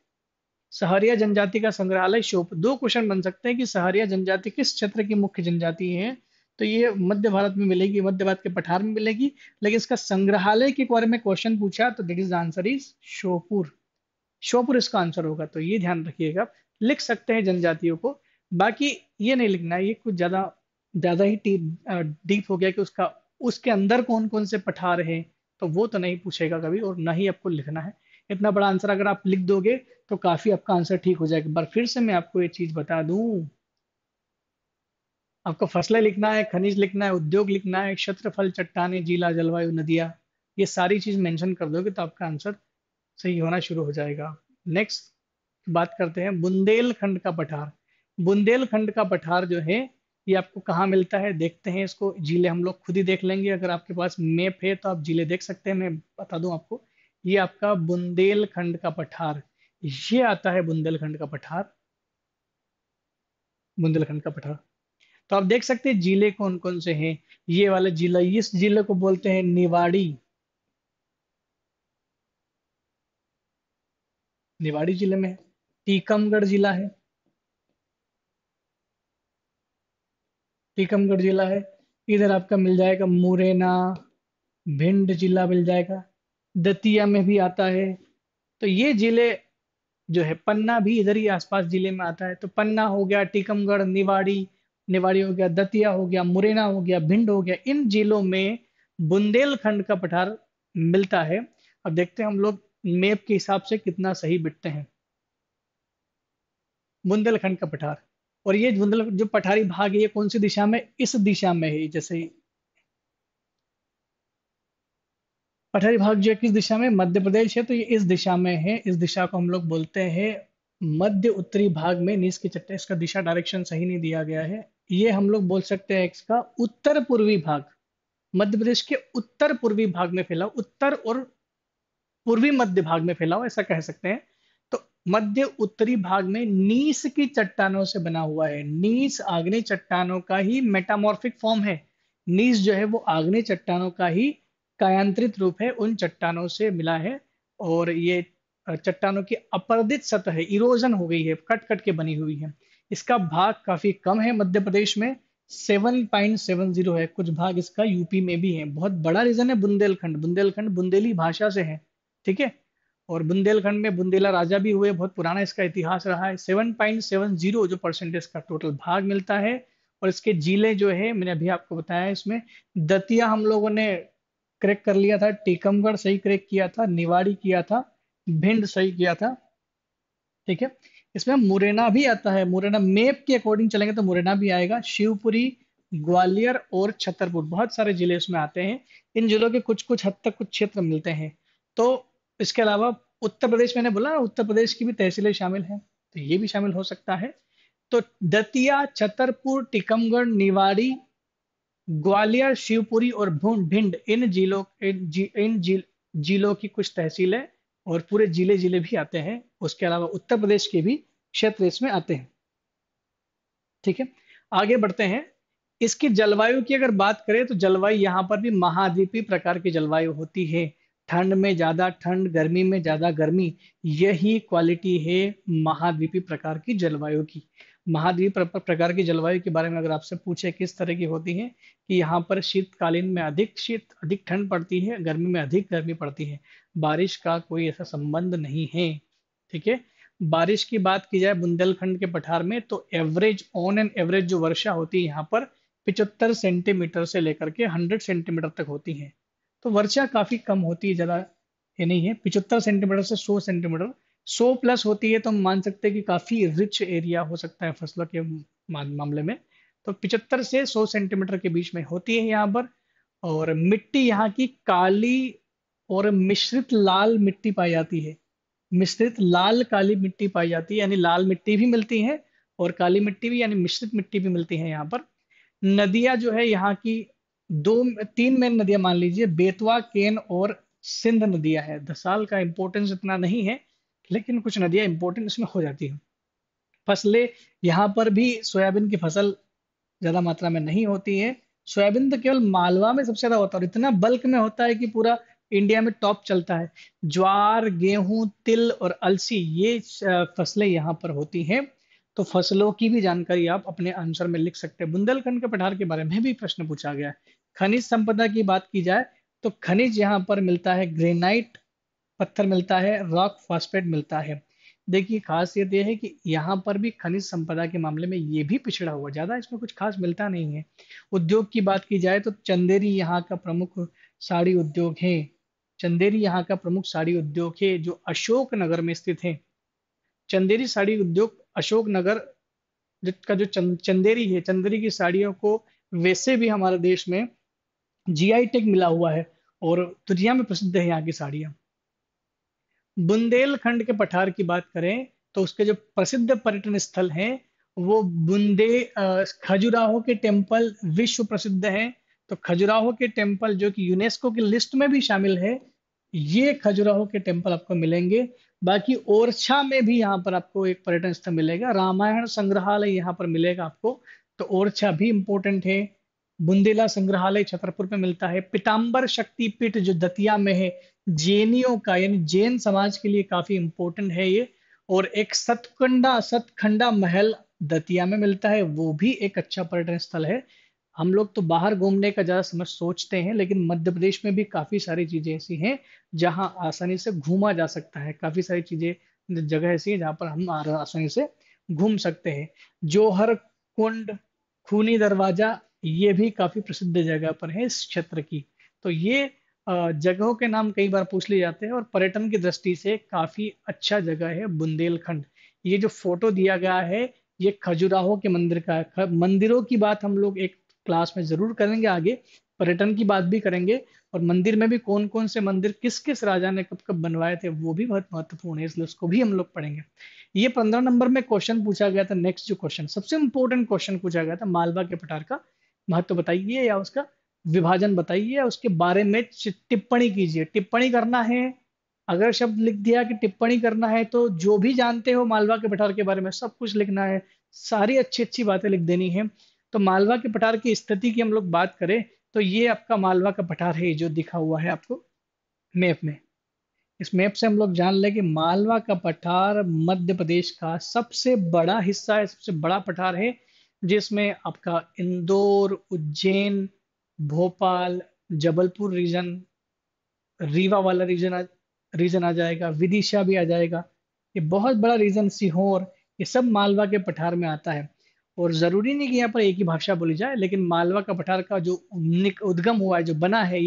सहरिया जनजाति का संग्रहालय श्योपुर। दो क्वेश्चन बन सकते हैं कि सहरिया जनजाति किस क्षेत्र की मुख्य जनजाति है, तो ये मध्य भारत में मिलेगी, मध्य भारत के पठार में मिलेगी। लेकिन इसका संग्रहालय के बारे में क्वेश्चन पूछा तो that is answer is Sheopur. Sheopur इसका आंसर होगा, तो ये ध्यान रखिएगा। लिख सकते हैं जनजातियों को, बाकी ये नहीं लिखना है, ये कुछ ज्यादा ज्यादा ही डीप हो गया कि उसका, उसके अंदर कौन कौन से पठार हैं, तो वो तो नहीं पूछेगा कभी, और ना ही आपको लिखना है। इतना बड़ा आंसर अगर आप लिख दोगे तो काफी आपका आंसर ठीक हो जाएगा। पर फिर से मैं आपको ये चीज बता दूं, आपको फसलें लिखना है, खनिज लिखना है, उद्योग लिखना है, क्षेत्रफल, चट्टाने, जिला, जलवायु, नदियां, ये सारी चीज मेंशन कर दोगे तो आपका आंसर सही होना शुरू हो जाएगा। नेक्स्ट बात करते हैं बुंदेलखंड का पठार। बुंदेलखंड का पठार जो है, ये आपको कहाँ मिलता है, देखते हैं इसको। जिले हम लोग खुद ही देख लेंगे, अगर आपके पास मैप है तो आप जिले देख सकते हैं, मैं बता दूं आपको। ये आपका बुंदेलखंड का पठार, ये आता है बुंदेलखंड का पठार, बुंदेलखंड का पठार। तो आप देख सकते हैं जिले कौन कौन से हैं। ये वाला जिला, इस जिले को बोलते हैं निवाड़ी, निवाड़ी जिले में है। टीकमगढ़ जिला है, टीकमगढ़ जिला है। इधर आपका मिल जाएगा मुरैना, भिंड जिला मिल जाएगा, दतिया में भी आता है। तो ये जिले जो है, पन्ना भी इधर ही आसपास जिले में आता है। तो पन्ना हो गया, टीकमगढ़, निवाड़ी, निवाड़ी हो गया, दतिया हो गया, मुरैना हो गया, भिंड हो गया, इन जिलों में बुंदेलखंड का पठार मिलता है। अब देखते हैं हम लोग मैप के हिसाब से कितना सही बिटते हैं। बुंदेलखंड का पठार, और ये बुंदेल जो पठारी भाग है, ये कौन सी दिशा में, इस दिशा में है। जैसे पठारी भाग जो है किस दिशा में, मध्य प्रदेश है, तो ये इस दिशा में है। इस दिशा को हम लोग बोलते हैं मध्य उत्तरी भाग में। नीस की चट्टे, इसका दिशा डायरेक्शन सही नहीं दिया गया है। ये हम लोग बोल सकते हैं इसका उत्तर पूर्वी भाग, मध्य प्रदेश के उत्तर पूर्वी भाग में फैला, उत्तर और पूर्वी मध्य भाग में फैला हुआ, ऐसा कह सकते हैं। तो मध्य उत्तरी भाग में नीस की चट्टानों से बना हुआ है। नीस आग्नेय चट्टानों का ही मेटामॉर्फिक फॉर्म है। नीस जो है वो आग्नेय चट्टानों का ही कायांतरित रूप है, उन चट्टानों से मिला है। और ये चट्टानों की अपरदित सतह है, इरोजन हो गई है, कट कट के बनी हुई है। इसका भाग काफी कम है मध्य प्रदेश में, 7.70 है। कुछ भाग इसका यूपी में भी है। बहुत बड़ा रीजन है बुंदेलखंड, बुंदेलखंड बुंदेली भाषा से है, ठीक है। और बुंदेलखंड में बुंदेला राजा भी हुए, बहुत पुराना इसका इतिहास रहा है। 7.70 जो परसेंटेज का टोटल भाग मिलता है। और इसके जिले जो है, मैंने अभी आपको बताया, इसमें दतिया हम लोगों ने क्रैक कर लिया था, टीकमगढ़ सही क्रैक किया था, निवाड़ी किया था, भिंड सही किया था, ठीक है। इसमें मुरैना भी आता है, मुरैना मैप के अकॉर्डिंग चलेंगे तो मुरैना भी आएगा, शिवपुरी, ग्वालियर और छतरपुर, बहुत सारे जिले उसमें आते हैं। इन जिलों के कुछ कुछ हद तक कुछ क्षेत्र मिलते हैं। तो इसके अलावा उत्तर प्रदेश, मैंने बोला ना, उत्तर प्रदेश की भी तहसीलें शामिल हैं, तो ये भी शामिल हो सकता है। तो दतिया, छतरपुर, टीकमगढ़, निवाड़ी, ग्वालियर, शिवपुरी और भिंड, इन जिलों की कुछ तहसीलें और पूरे जिले जिले भी आते हैं। उसके अलावा उत्तर प्रदेश के भी क्षेत्र इसमें आते हैं। ठीक है, आगे बढ़ते हैं। इसकी जलवायु की अगर बात करें तो जलवायु यहाँ पर भी महाद्वीपीय प्रकार की जलवायु होती है। ठंड में ज्यादा ठंड, गर्मी में ज्यादा गर्मी, यही क्वालिटी है महाद्वीपीय प्रकार की जलवायु की। महाद्वीप प्रकार की जलवायु के बारे में अगर आपसे पूछे किस तरह की होती है, कि यहाँ पर शीतकालीन में अधिक ठंड पड़ती है, गर्मी में अधिक गर्मी पड़ती है। बारिश का कोई ऐसा संबंध नहीं है। ठीक है, बारिश की बात की जाए बुंदेलखंड के पठार में, तो एवरेज, ऑन एन एवरेज जो वर्षा होती है यहाँ पर 75 सेंटीमीटर से लेकर के 100 सेंटीमीटर तक होती है। तो वर्षा काफी कम होती है, ज्यादा ये नहीं है। 75 सेंटीमीटर से 100 सेंटीमीटर, 100 प्लस होती है तो हम मान सकते हैं कि काफी रिच एरिया हो सकता है फसलों के मामले में। तो 75 से 100 सेंटीमीटर के बीच में होती है यहाँ पर। और मिट्टी यहाँ की काली और मिश्रित लाल मिट्टी पाई जाती है। मिश्रित लाल काली मिट्टी पाई जाती है, यानी लाल मिट्टी भी मिलती है और काली मिट्टी भी, यानी मिश्रित मिट्टी भी मिलती है यहाँ पर। नदियां जो है यहाँ की, दो तीन मेन नदियां मान लीजिए, बेतवा, केन और सिंध नदियां है। दसाल का इंपॉर्टेंस इतना नहीं है, लेकिन कुछ नदियां इंपॉर्टेंट इसमें हो जाती है। फसलें यहाँ पर भी, सोयाबीन की फसल ज्यादा मात्रा में नहीं होती है। सोयाबीन तो केवल मालवा में सबसे ज्यादा होता है, और इतना बल्क में होता है कि पूरा इंडिया में टॉप चलता है। ज्वार, गेहूं, तिल और अलसी, ये फसलें यहाँ पर होती हैं। तो फसलों की भी जानकारी आप अपने आंसर में लिख सकते हैं। बुंदेलखंड के पठार के बारे में भी प्रश्न पूछा गया है। खनिज संपदा की बात की जाए तो खनिज यहाँ पर मिलता है, ग्रेनाइट पत्थर मिलता है, रॉक फॉस्फेट मिलता है। देखिए, खासियत यह है कि यहाँ पर भी खनिज संपदा के मामले में ये भी पिछड़ा हुआ, ज्यादा इसमें कुछ खास मिलता नहीं है। उद्योग की बात की जाए तो चंदेरी यहाँ का प्रमुख साड़ी उद्योग है। चंदेरी यहाँ का प्रमुख साड़ी उद्योग है जो अशोक नगर में स्थित है। चंदेरी साड़ी उद्योग अशोक नगर का जो चंदेरी है, चंदेरी की साड़ियों को वैसे भी हमारे देश में जीआई टैग मिला हुआ है और दुनिया में प्रसिद्ध है यहाँ की साड़ियाँ। बुंदेलखंड के पठार की बात करें तो उसके जो प्रसिद्ध पर्यटन स्थल हैं वो खजुराहो के टेम्पल विश्व प्रसिद्ध हैं। तो खजुराहो के टेम्पल जो कि यूनेस्को की लिस्ट में भी शामिल है, ये खजुराहो के टेम्पल आपको मिलेंगे। बाकी ओरछा में भी यहाँ पर आपको एक पर्यटन स्थल मिलेगा, रामायण संग्रहालय यहाँ पर मिलेगा आपको। तो ओरछा भी इंपॉर्टेंट है। बुंदेला संग्रहालय छतरपुर में मिलता है। पीताम्बर शक्तिपीठ जो दतिया में है, जैनियों का, यानी जैन समाज के लिए काफी इंपॉर्टेंट है ये। और एक सतखंडा महल दतिया में मिलता है, वो भी एक अच्छा पर्यटन स्थल है। हम लोग तो बाहर घूमने का ज्यादा समझ सोचते हैं, लेकिन मध्य प्रदेश में भी काफी सारी चीजें ऐसी हैं जहां आसानी से घूमा जा सकता है। काफी सारी चीजें, जगह ऐसी है जहां पर हम आसानी से घूम सकते हैं। जौहर कुंड, खूनी दरवाजा, ये भी काफी प्रसिद्ध जगह पर है इस क्षेत्र की। तो ये जगहों के नाम कई बार पूछ लिए जाते हैं और पर्यटन की दृष्टि से काफी अच्छा जगह है बुंदेलखंड। ये जो फोटो दिया गया है, ये खजुराहो के मंदिर का है। मंदिरों की बात हम लोग एक क्लास में जरूर करेंगे आगे, पर्यटन की बात भी करेंगे, और मंदिर में भी कौन कौन से मंदिर किस किस राजा ने कब कब बनवाए थे वो भी बहुत महत्वपूर्ण है, इसलिए उसको भी हम लोग पढ़ेंगे। ये 15 नंबर में क्वेश्चन पूछा गया था। नेक्स्ट जो क्वेश्चन, सबसे इंपॉर्टेंट क्वेश्चन पूछा गया था, मालवा के पठार का महत्व बताइए या उसका विभाजन बताइए या उसके बारे में टिप्पणी कीजिए। टिप्पणी करना है, अगर शब्द लिख दिया कि टिप्पणी करना है तो जो भी जानते हो मालवा के पठार के बारे में सब कुछ लिखना है, सारी अच्छी अच्छी बातें लिख देनी है। तो मालवा के पठार की स्थिति की हम लोग बात करें तो ये आपका मालवा का पठार है जो दिखा हुआ है आपको मैप में। इस मैप से हम लोग जान लें कि मालवा का पठार मध्य प्रदेश का सबसे बड़ा हिस्सा है, सबसे बड़ा पठार है, जिसमें आपका इंदौर, उज्जैन, भोपाल, जबलपुर रीजन, रीवा वाला रीजन आ जाएगा, विदिशा भी आ जाएगा। ये बहुत बड़ा रीजन, सीहोर, ये सब मालवा के पठार में आता है। और जरूरी नहीं कि यहाँ पर एक ही भाषा बोली जाए, लेकिन मालवा का पठार का जो उद्गम हुआ है, जो बना है,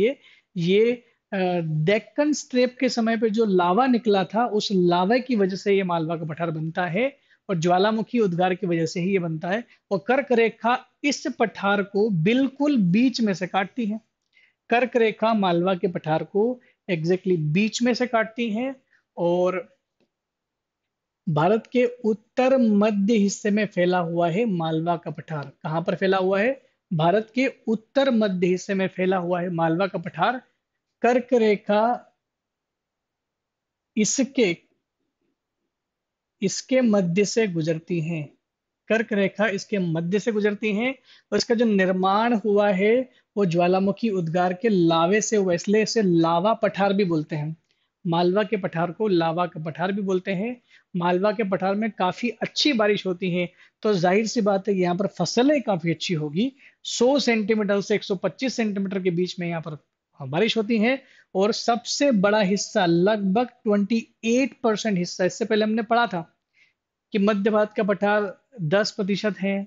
ये डेक्कन स्ट्रेप के समय पे जो लावा निकला था, उस लावा की वजह से ये मालवा का पठार बनता है। और ज्वालामुखी उद्गार की वजह से ही ये बनता है। और कर्क रेखा इस पठार को बिल्कुल बीच में से काटती है। कर्क रेखा मालवा के पठार को एग्जैक्टली बीच में से काटती है। और भारत के उत्तर मध्य हिस्से में फैला हुआ है मालवा का पठार। कहां पर फैला हुआ है? भारत के उत्तर मध्य हिस्से में फैला हुआ है मालवा का पठार। कर्क रेखा इसके इसके मध्य से गुजरती हैं। कर्क रेखा इसके मध्य से गुजरती हैं। और इसका जो निर्माण हुआ है वो ज्वालामुखी उद्गार के लावे से हुआ, इसलिए इसे लावा पठार भी बोलते हैं। मालवा के पठार को लावा का पठार भी बोलते हैं। मालवा के पठार में काफी अच्छी बारिश होती है, तो जाहिर सी बात है कि यहाँ पर फसलें काफी अच्छी होगी। 100 सेंटीमीटर से 125 सेंटीमीटर के बीच में यहाँ पर बारिश होती है। और सबसे बड़ा हिस्सा लगभग 28% हिस्सा, इससे पहले हमने पढ़ा था कि मध्य भारत का पठार 10% है,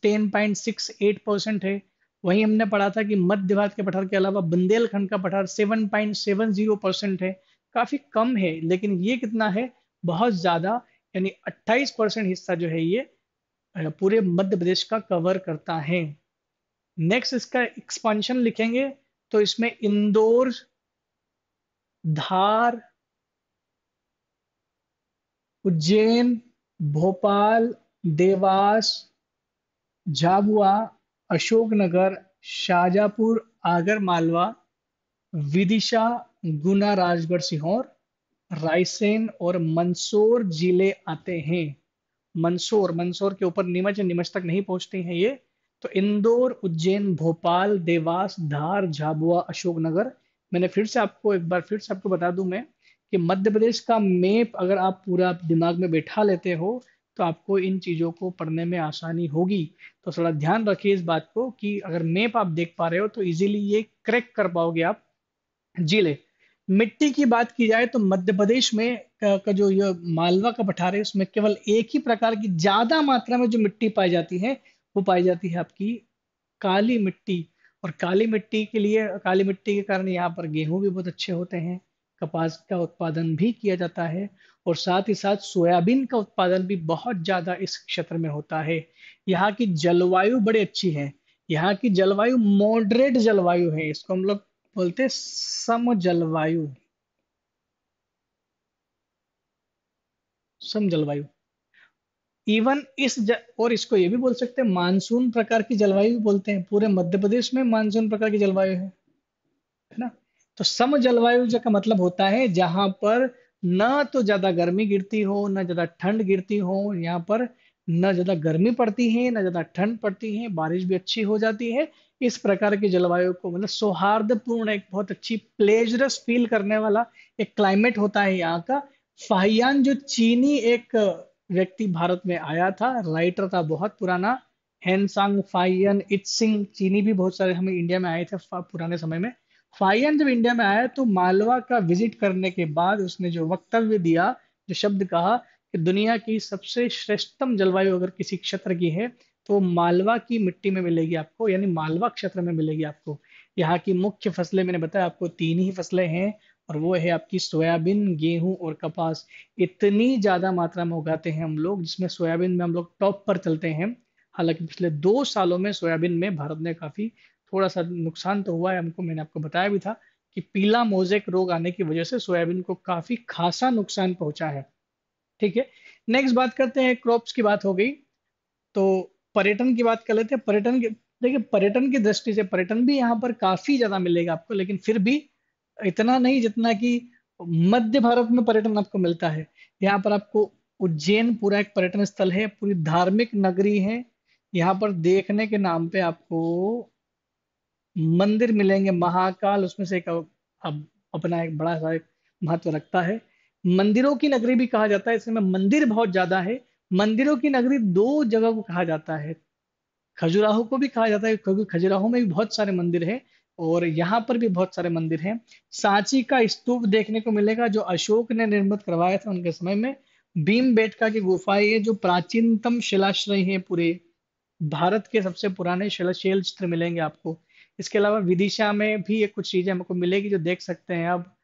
10.68% है। वहीं हमने पढ़ा था कि मध्य भारत के पठार के अलावा बुंदेलखंड का पठार 7.70% है। काफी कम है, लेकिन ये कितना है? बहुत ज्यादा, यानी 28% हिस्सा जो है ये पूरे मध्य प्रदेश का कवर करता है। नेक्स्ट इसका एक्सपांशन लिखेंगे तो इसमें इंदौर, धार, उज्जैन, भोपाल, देवास, झाबुआ, अशोकनगर, शाजापुर, आगर मालवा, विदिशा, गुना, राजगढ़, सीहोर, रायसेन और मंदसौर जिले आते हैं। मंदसौर, मंदसौर के ऊपर नीमच है, नीमच तक नहीं पहुंचते हैं ये। तो इंदौर, उज्जैन, भोपाल, देवास, धार, झाबुआ, अशोकनगर। मैंने फिर से आपको एक बार फिर से आपको बता दूं मैं कि मध्य प्रदेश का मैप अगर आप पूरा दिमाग में बैठा लेते हो तो आपको इन चीजों को पढ़ने में आसानी होगी। तो थोड़ा ध्यान रखिए इस बात को कि अगर मैप आप देख पा रहे हो तो इजीली ये क्रैक कर पाओगे आप जिले। मिट्टी की बात की जाए तो मध्य प्रदेश में का जो ये मालवा का पठार है उसमें केवल एक ही प्रकार की ज्यादा मात्रा में जो मिट्टी पाई जाती है वो पाई जाती है आपकी काली मिट्टी। और काली मिट्टी के लिए, काली मिट्टी के कारण यहाँ पर गेहूं भी बहुत अच्छे होते हैं, कपास का उत्पादन भी किया जाता है, और साथ ही साथ सोयाबीन का उत्पादन भी बहुत ज्यादा इस क्षेत्र में होता है। यहाँ की जलवायु बड़ी अच्छी है। यहाँ की जलवायु मॉडरेट जलवायु है, इसको हम लोग बोलते हैं सम जलवायु। सम जलवायु। इवन और इसको ये भी बोल सकते हैं मानसून प्रकार की जलवायु भी बोलते हैं। पूरे मध्य प्रदेश में मानसून प्रकार की जलवायु है ना। तो सम जलवायु का मतलब होता है जहां पर न तो ज्यादा गर्मी गिरती हो न ज्यादा ठंड गिरती हो। यहाँ पर न ज्यादा गर्मी पड़ती है न ज्यादा ठंड पड़ती है, बारिश भी अच्छी हो जाती है। इस प्रकार की जलवायु को मतलब सौहार्दपूर्ण, एक बहुत अच्छी प्लेजरस फील करने वाला एक क्लाइमेट होता है यहाँ का। फाहियान जो चीनी एक व्यक्ति भारत में आया था, राइटर था बहुत पुराना, हेनसांग फाहियान इत्सिंग चीनी भी बहुत सारे हमें इंडिया में आए थे पुराने समय में। फाहियान जब इंडिया में आया तो मालवा का विजिट करने के बाद उसने जो वक्तव्य दिया, जो शब्द कहा कि दुनिया की सबसे श्रेष्ठतम जलवायु अगर किसी क्षेत्र की है तो मालवा की मिट्टी में मिलेगी आपको, यानी मालवा क्षेत्र में मिलेगी आपको। यहाँ की मुख्य फसलें मैंने बताया आपको, तीन ही फसलें हैं, और वो है आपकी सोयाबीन, गेहूं और कपास। इतनी ज्यादा मात्रा में उगाते हैं हम लोग, जिसमें सोयाबीन में हम लोग टॉप पर चलते हैं। हालांकि पिछले 2 सालों में सोयाबीन में भारत ने काफी थोड़ा सा नुकसान तो हुआ है हमको, मैंने आपको बताया भी था कि पीला मोजेक रोग आने की वजह से सोयाबीन को काफी खासा नुकसान पहुंचा है। ठीक है, नेक्स्ट बात करते हैं, क्रॉप्स की बात हो गई तो पर्यटन की बात कर लेते हैं। पर्यटन की, देखिए पर्यटन की दृष्टि से पर्यटन भी यहाँ पर काफी ज्यादा मिलेगा आपको, लेकिन फिर भी इतना नहीं जितना कि मध्य भारत में पर्यटन आपको मिलता है। यहाँ पर आपको उज्जैन पूरा एक पर्यटन स्थल है, पूरी धार्मिक नगरी है। यहाँ पर देखने के नाम पे आपको मंदिर मिलेंगे, महाकाल उसमें से एक अब अपना एक बड़ा सा एक महत्व रखता है। मंदिरों की नगरी भी कहा जाता है, इसमें मंदिर बहुत ज्यादा है। मंदिरों की नगरी दो जगह को कहा जाता है, खजुराहो को भी कहा जाता है क्योंकि खजुराहो में भी बहुत सारे मंदिर हैं, और यहाँ पर भी बहुत सारे मंदिर हैं। सांची का स्तूप देखने को मिलेगा जो अशोक ने निर्मित करवाया था उनके समय में। भीमबेटका की गुफाएं ये जो प्राचीनतम शिलाश्रय हैं पूरे भारत के, सबसे पुराने शिलाशैल चित्र मिलेंगे आपको। इसके अलावा विदिशा में भी ये कुछ चीजें हमको मिलेगी जो देख सकते हैं आप।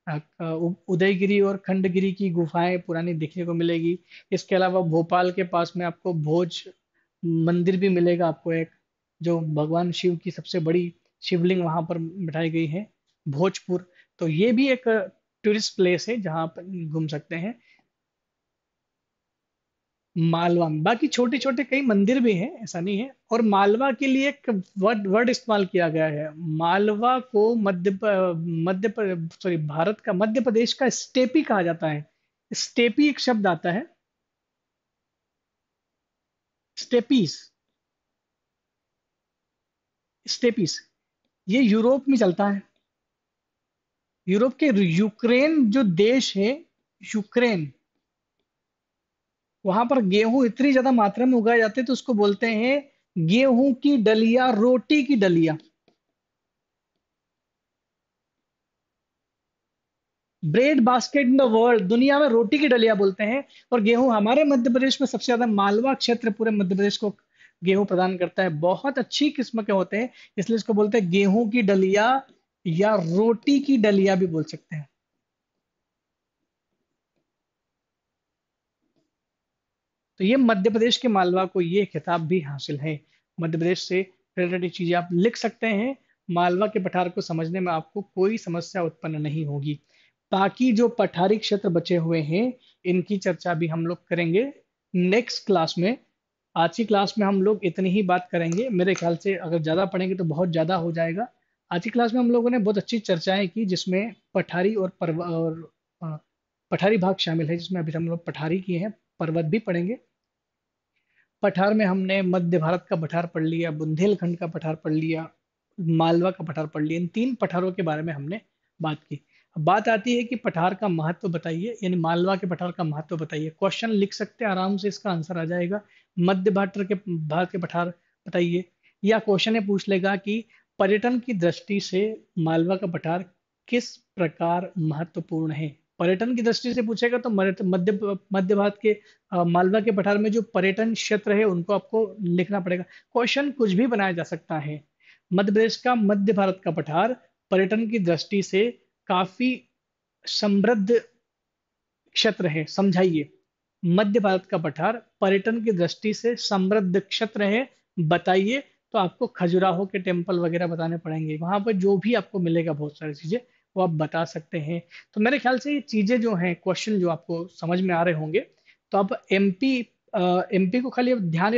उदयगिरी और खंडगिरी की गुफाएं पुरानी देखने को मिलेगी। इसके अलावा भोपाल के पास में आपको भोज मंदिर भी मिलेगा आपको एक, जो भगवान शिव की सबसे बड़ी शिवलिंग वहां पर बिठाई गई है, भोजपुर। तो ये भी एक टूरिस्ट प्लेस है जहाँ पर घूम सकते हैं। मालवा में बाकी छोटे छोटे कई मंदिर भी हैं, ऐसा नहीं है। और मालवा के लिए एक वर्ड वर्ड इस्तेमाल किया गया है। मालवा को सॉरी, भारत का, मध्य प्रदेश का स्टेपी कहा जाता है। स्टेपी एक शब्द आता है, स्टेपीज, स्टेपीज। ये यूरोप में चलता है। यूरोप के यूक्रेन जो देश है, यूक्रेन, वहां पर गेहूं इतनी ज्यादा मात्रा में उगाए जाते हैं तो उसको बोलते हैं गेहूं की डलिया, रोटी की डलिया। Bread basket in the world, दुनिया में रोटी की डलिया बोलते हैं। और गेहूं हमारे मध्य प्रदेश में सबसे ज्यादा, मालवा क्षेत्र पूरे मध्य प्रदेश को गेहूं प्रदान करता है, बहुत अच्छी किस्म के होते हैं, इसलिए इसको बोलते हैं गेहूं की डलिया या रोटी की डलिया भी बोल सकते हैं। तो ये मध्य प्रदेश के मालवा को ये खिताब भी हासिल है। मध्य प्रदेश से रिलेटेड चीजें आप लिख सकते हैं। मालवा के पठार को समझने में आपको कोई समस्या उत्पन्न नहीं होगी। बाकी जो पठारी क्षेत्र बचे हुए हैं, इनकी चर्चा भी हम लोग करेंगे नेक्स्ट क्लास में। आज की क्लास में हम लोग इतनी ही बात करेंगे, मेरे ख्याल से अगर ज़्यादा पढ़ेंगे तो बहुत ज़्यादा हो जाएगा। आज की क्लास में हम लोगों ने बहुत अच्छी चर्चाएं की, जिसमें पठारी और पठारी भाग शामिल है, जिसमें अभी हम लोग पठारी किए हैं, पर्वत भी पढ़ेंगे। पठार में हमने मध्य भारत का पठार पढ़ लिया, बुंदेलखंड का पठार पढ़ लिया, मालवा का पठार पढ़ लिया। इन तीन पठारों के बारे में हमने बात की। अब बात आती है कि पठार का महत्व बताइए, यानी मालवा के पठार का महत्व बताइए। क्वेश्चन लिख सकते हैं, आराम से इसका आंसर आ जाएगा। मध्य भारत के पठार बताइए। या क्वेश्चन ये पूछ लेगा कि पर्यटन की दृष्टि से मालवा का पठार किस प्रकार महत्वपूर्ण है। पर्यटन की दृष्टि से पूछेगा तो मध्य भारत के मालवा के पठार में जो पर्यटन क्षेत्र है उनको आपको लिखना पड़ेगा। क्वेश्चन कुछ भी बनाया जा सकता है। मध्य प्रदेश का मध्य भारत का पठार पर्यटन की दृष्टि से काफी समृद्ध क्षेत्र है, समझाइए। मध्य भारत का पठार पर्यटन की दृष्टि से समृद्ध क्षेत्र है, बताइए। तो आपको खजुराहो के टेम्पल वगैरह बताने पड़ेंगे, वहां पर जो भी आपको मिलेगा बहुत सारी चीजें वो आप बता सकते हैं। तो मेरे ख्याल से ये चीजें जो हैं, क्वेश्चन जो आपको समझ में आ रहे होंगे, तो आप एमपी को खाली अब ध्यान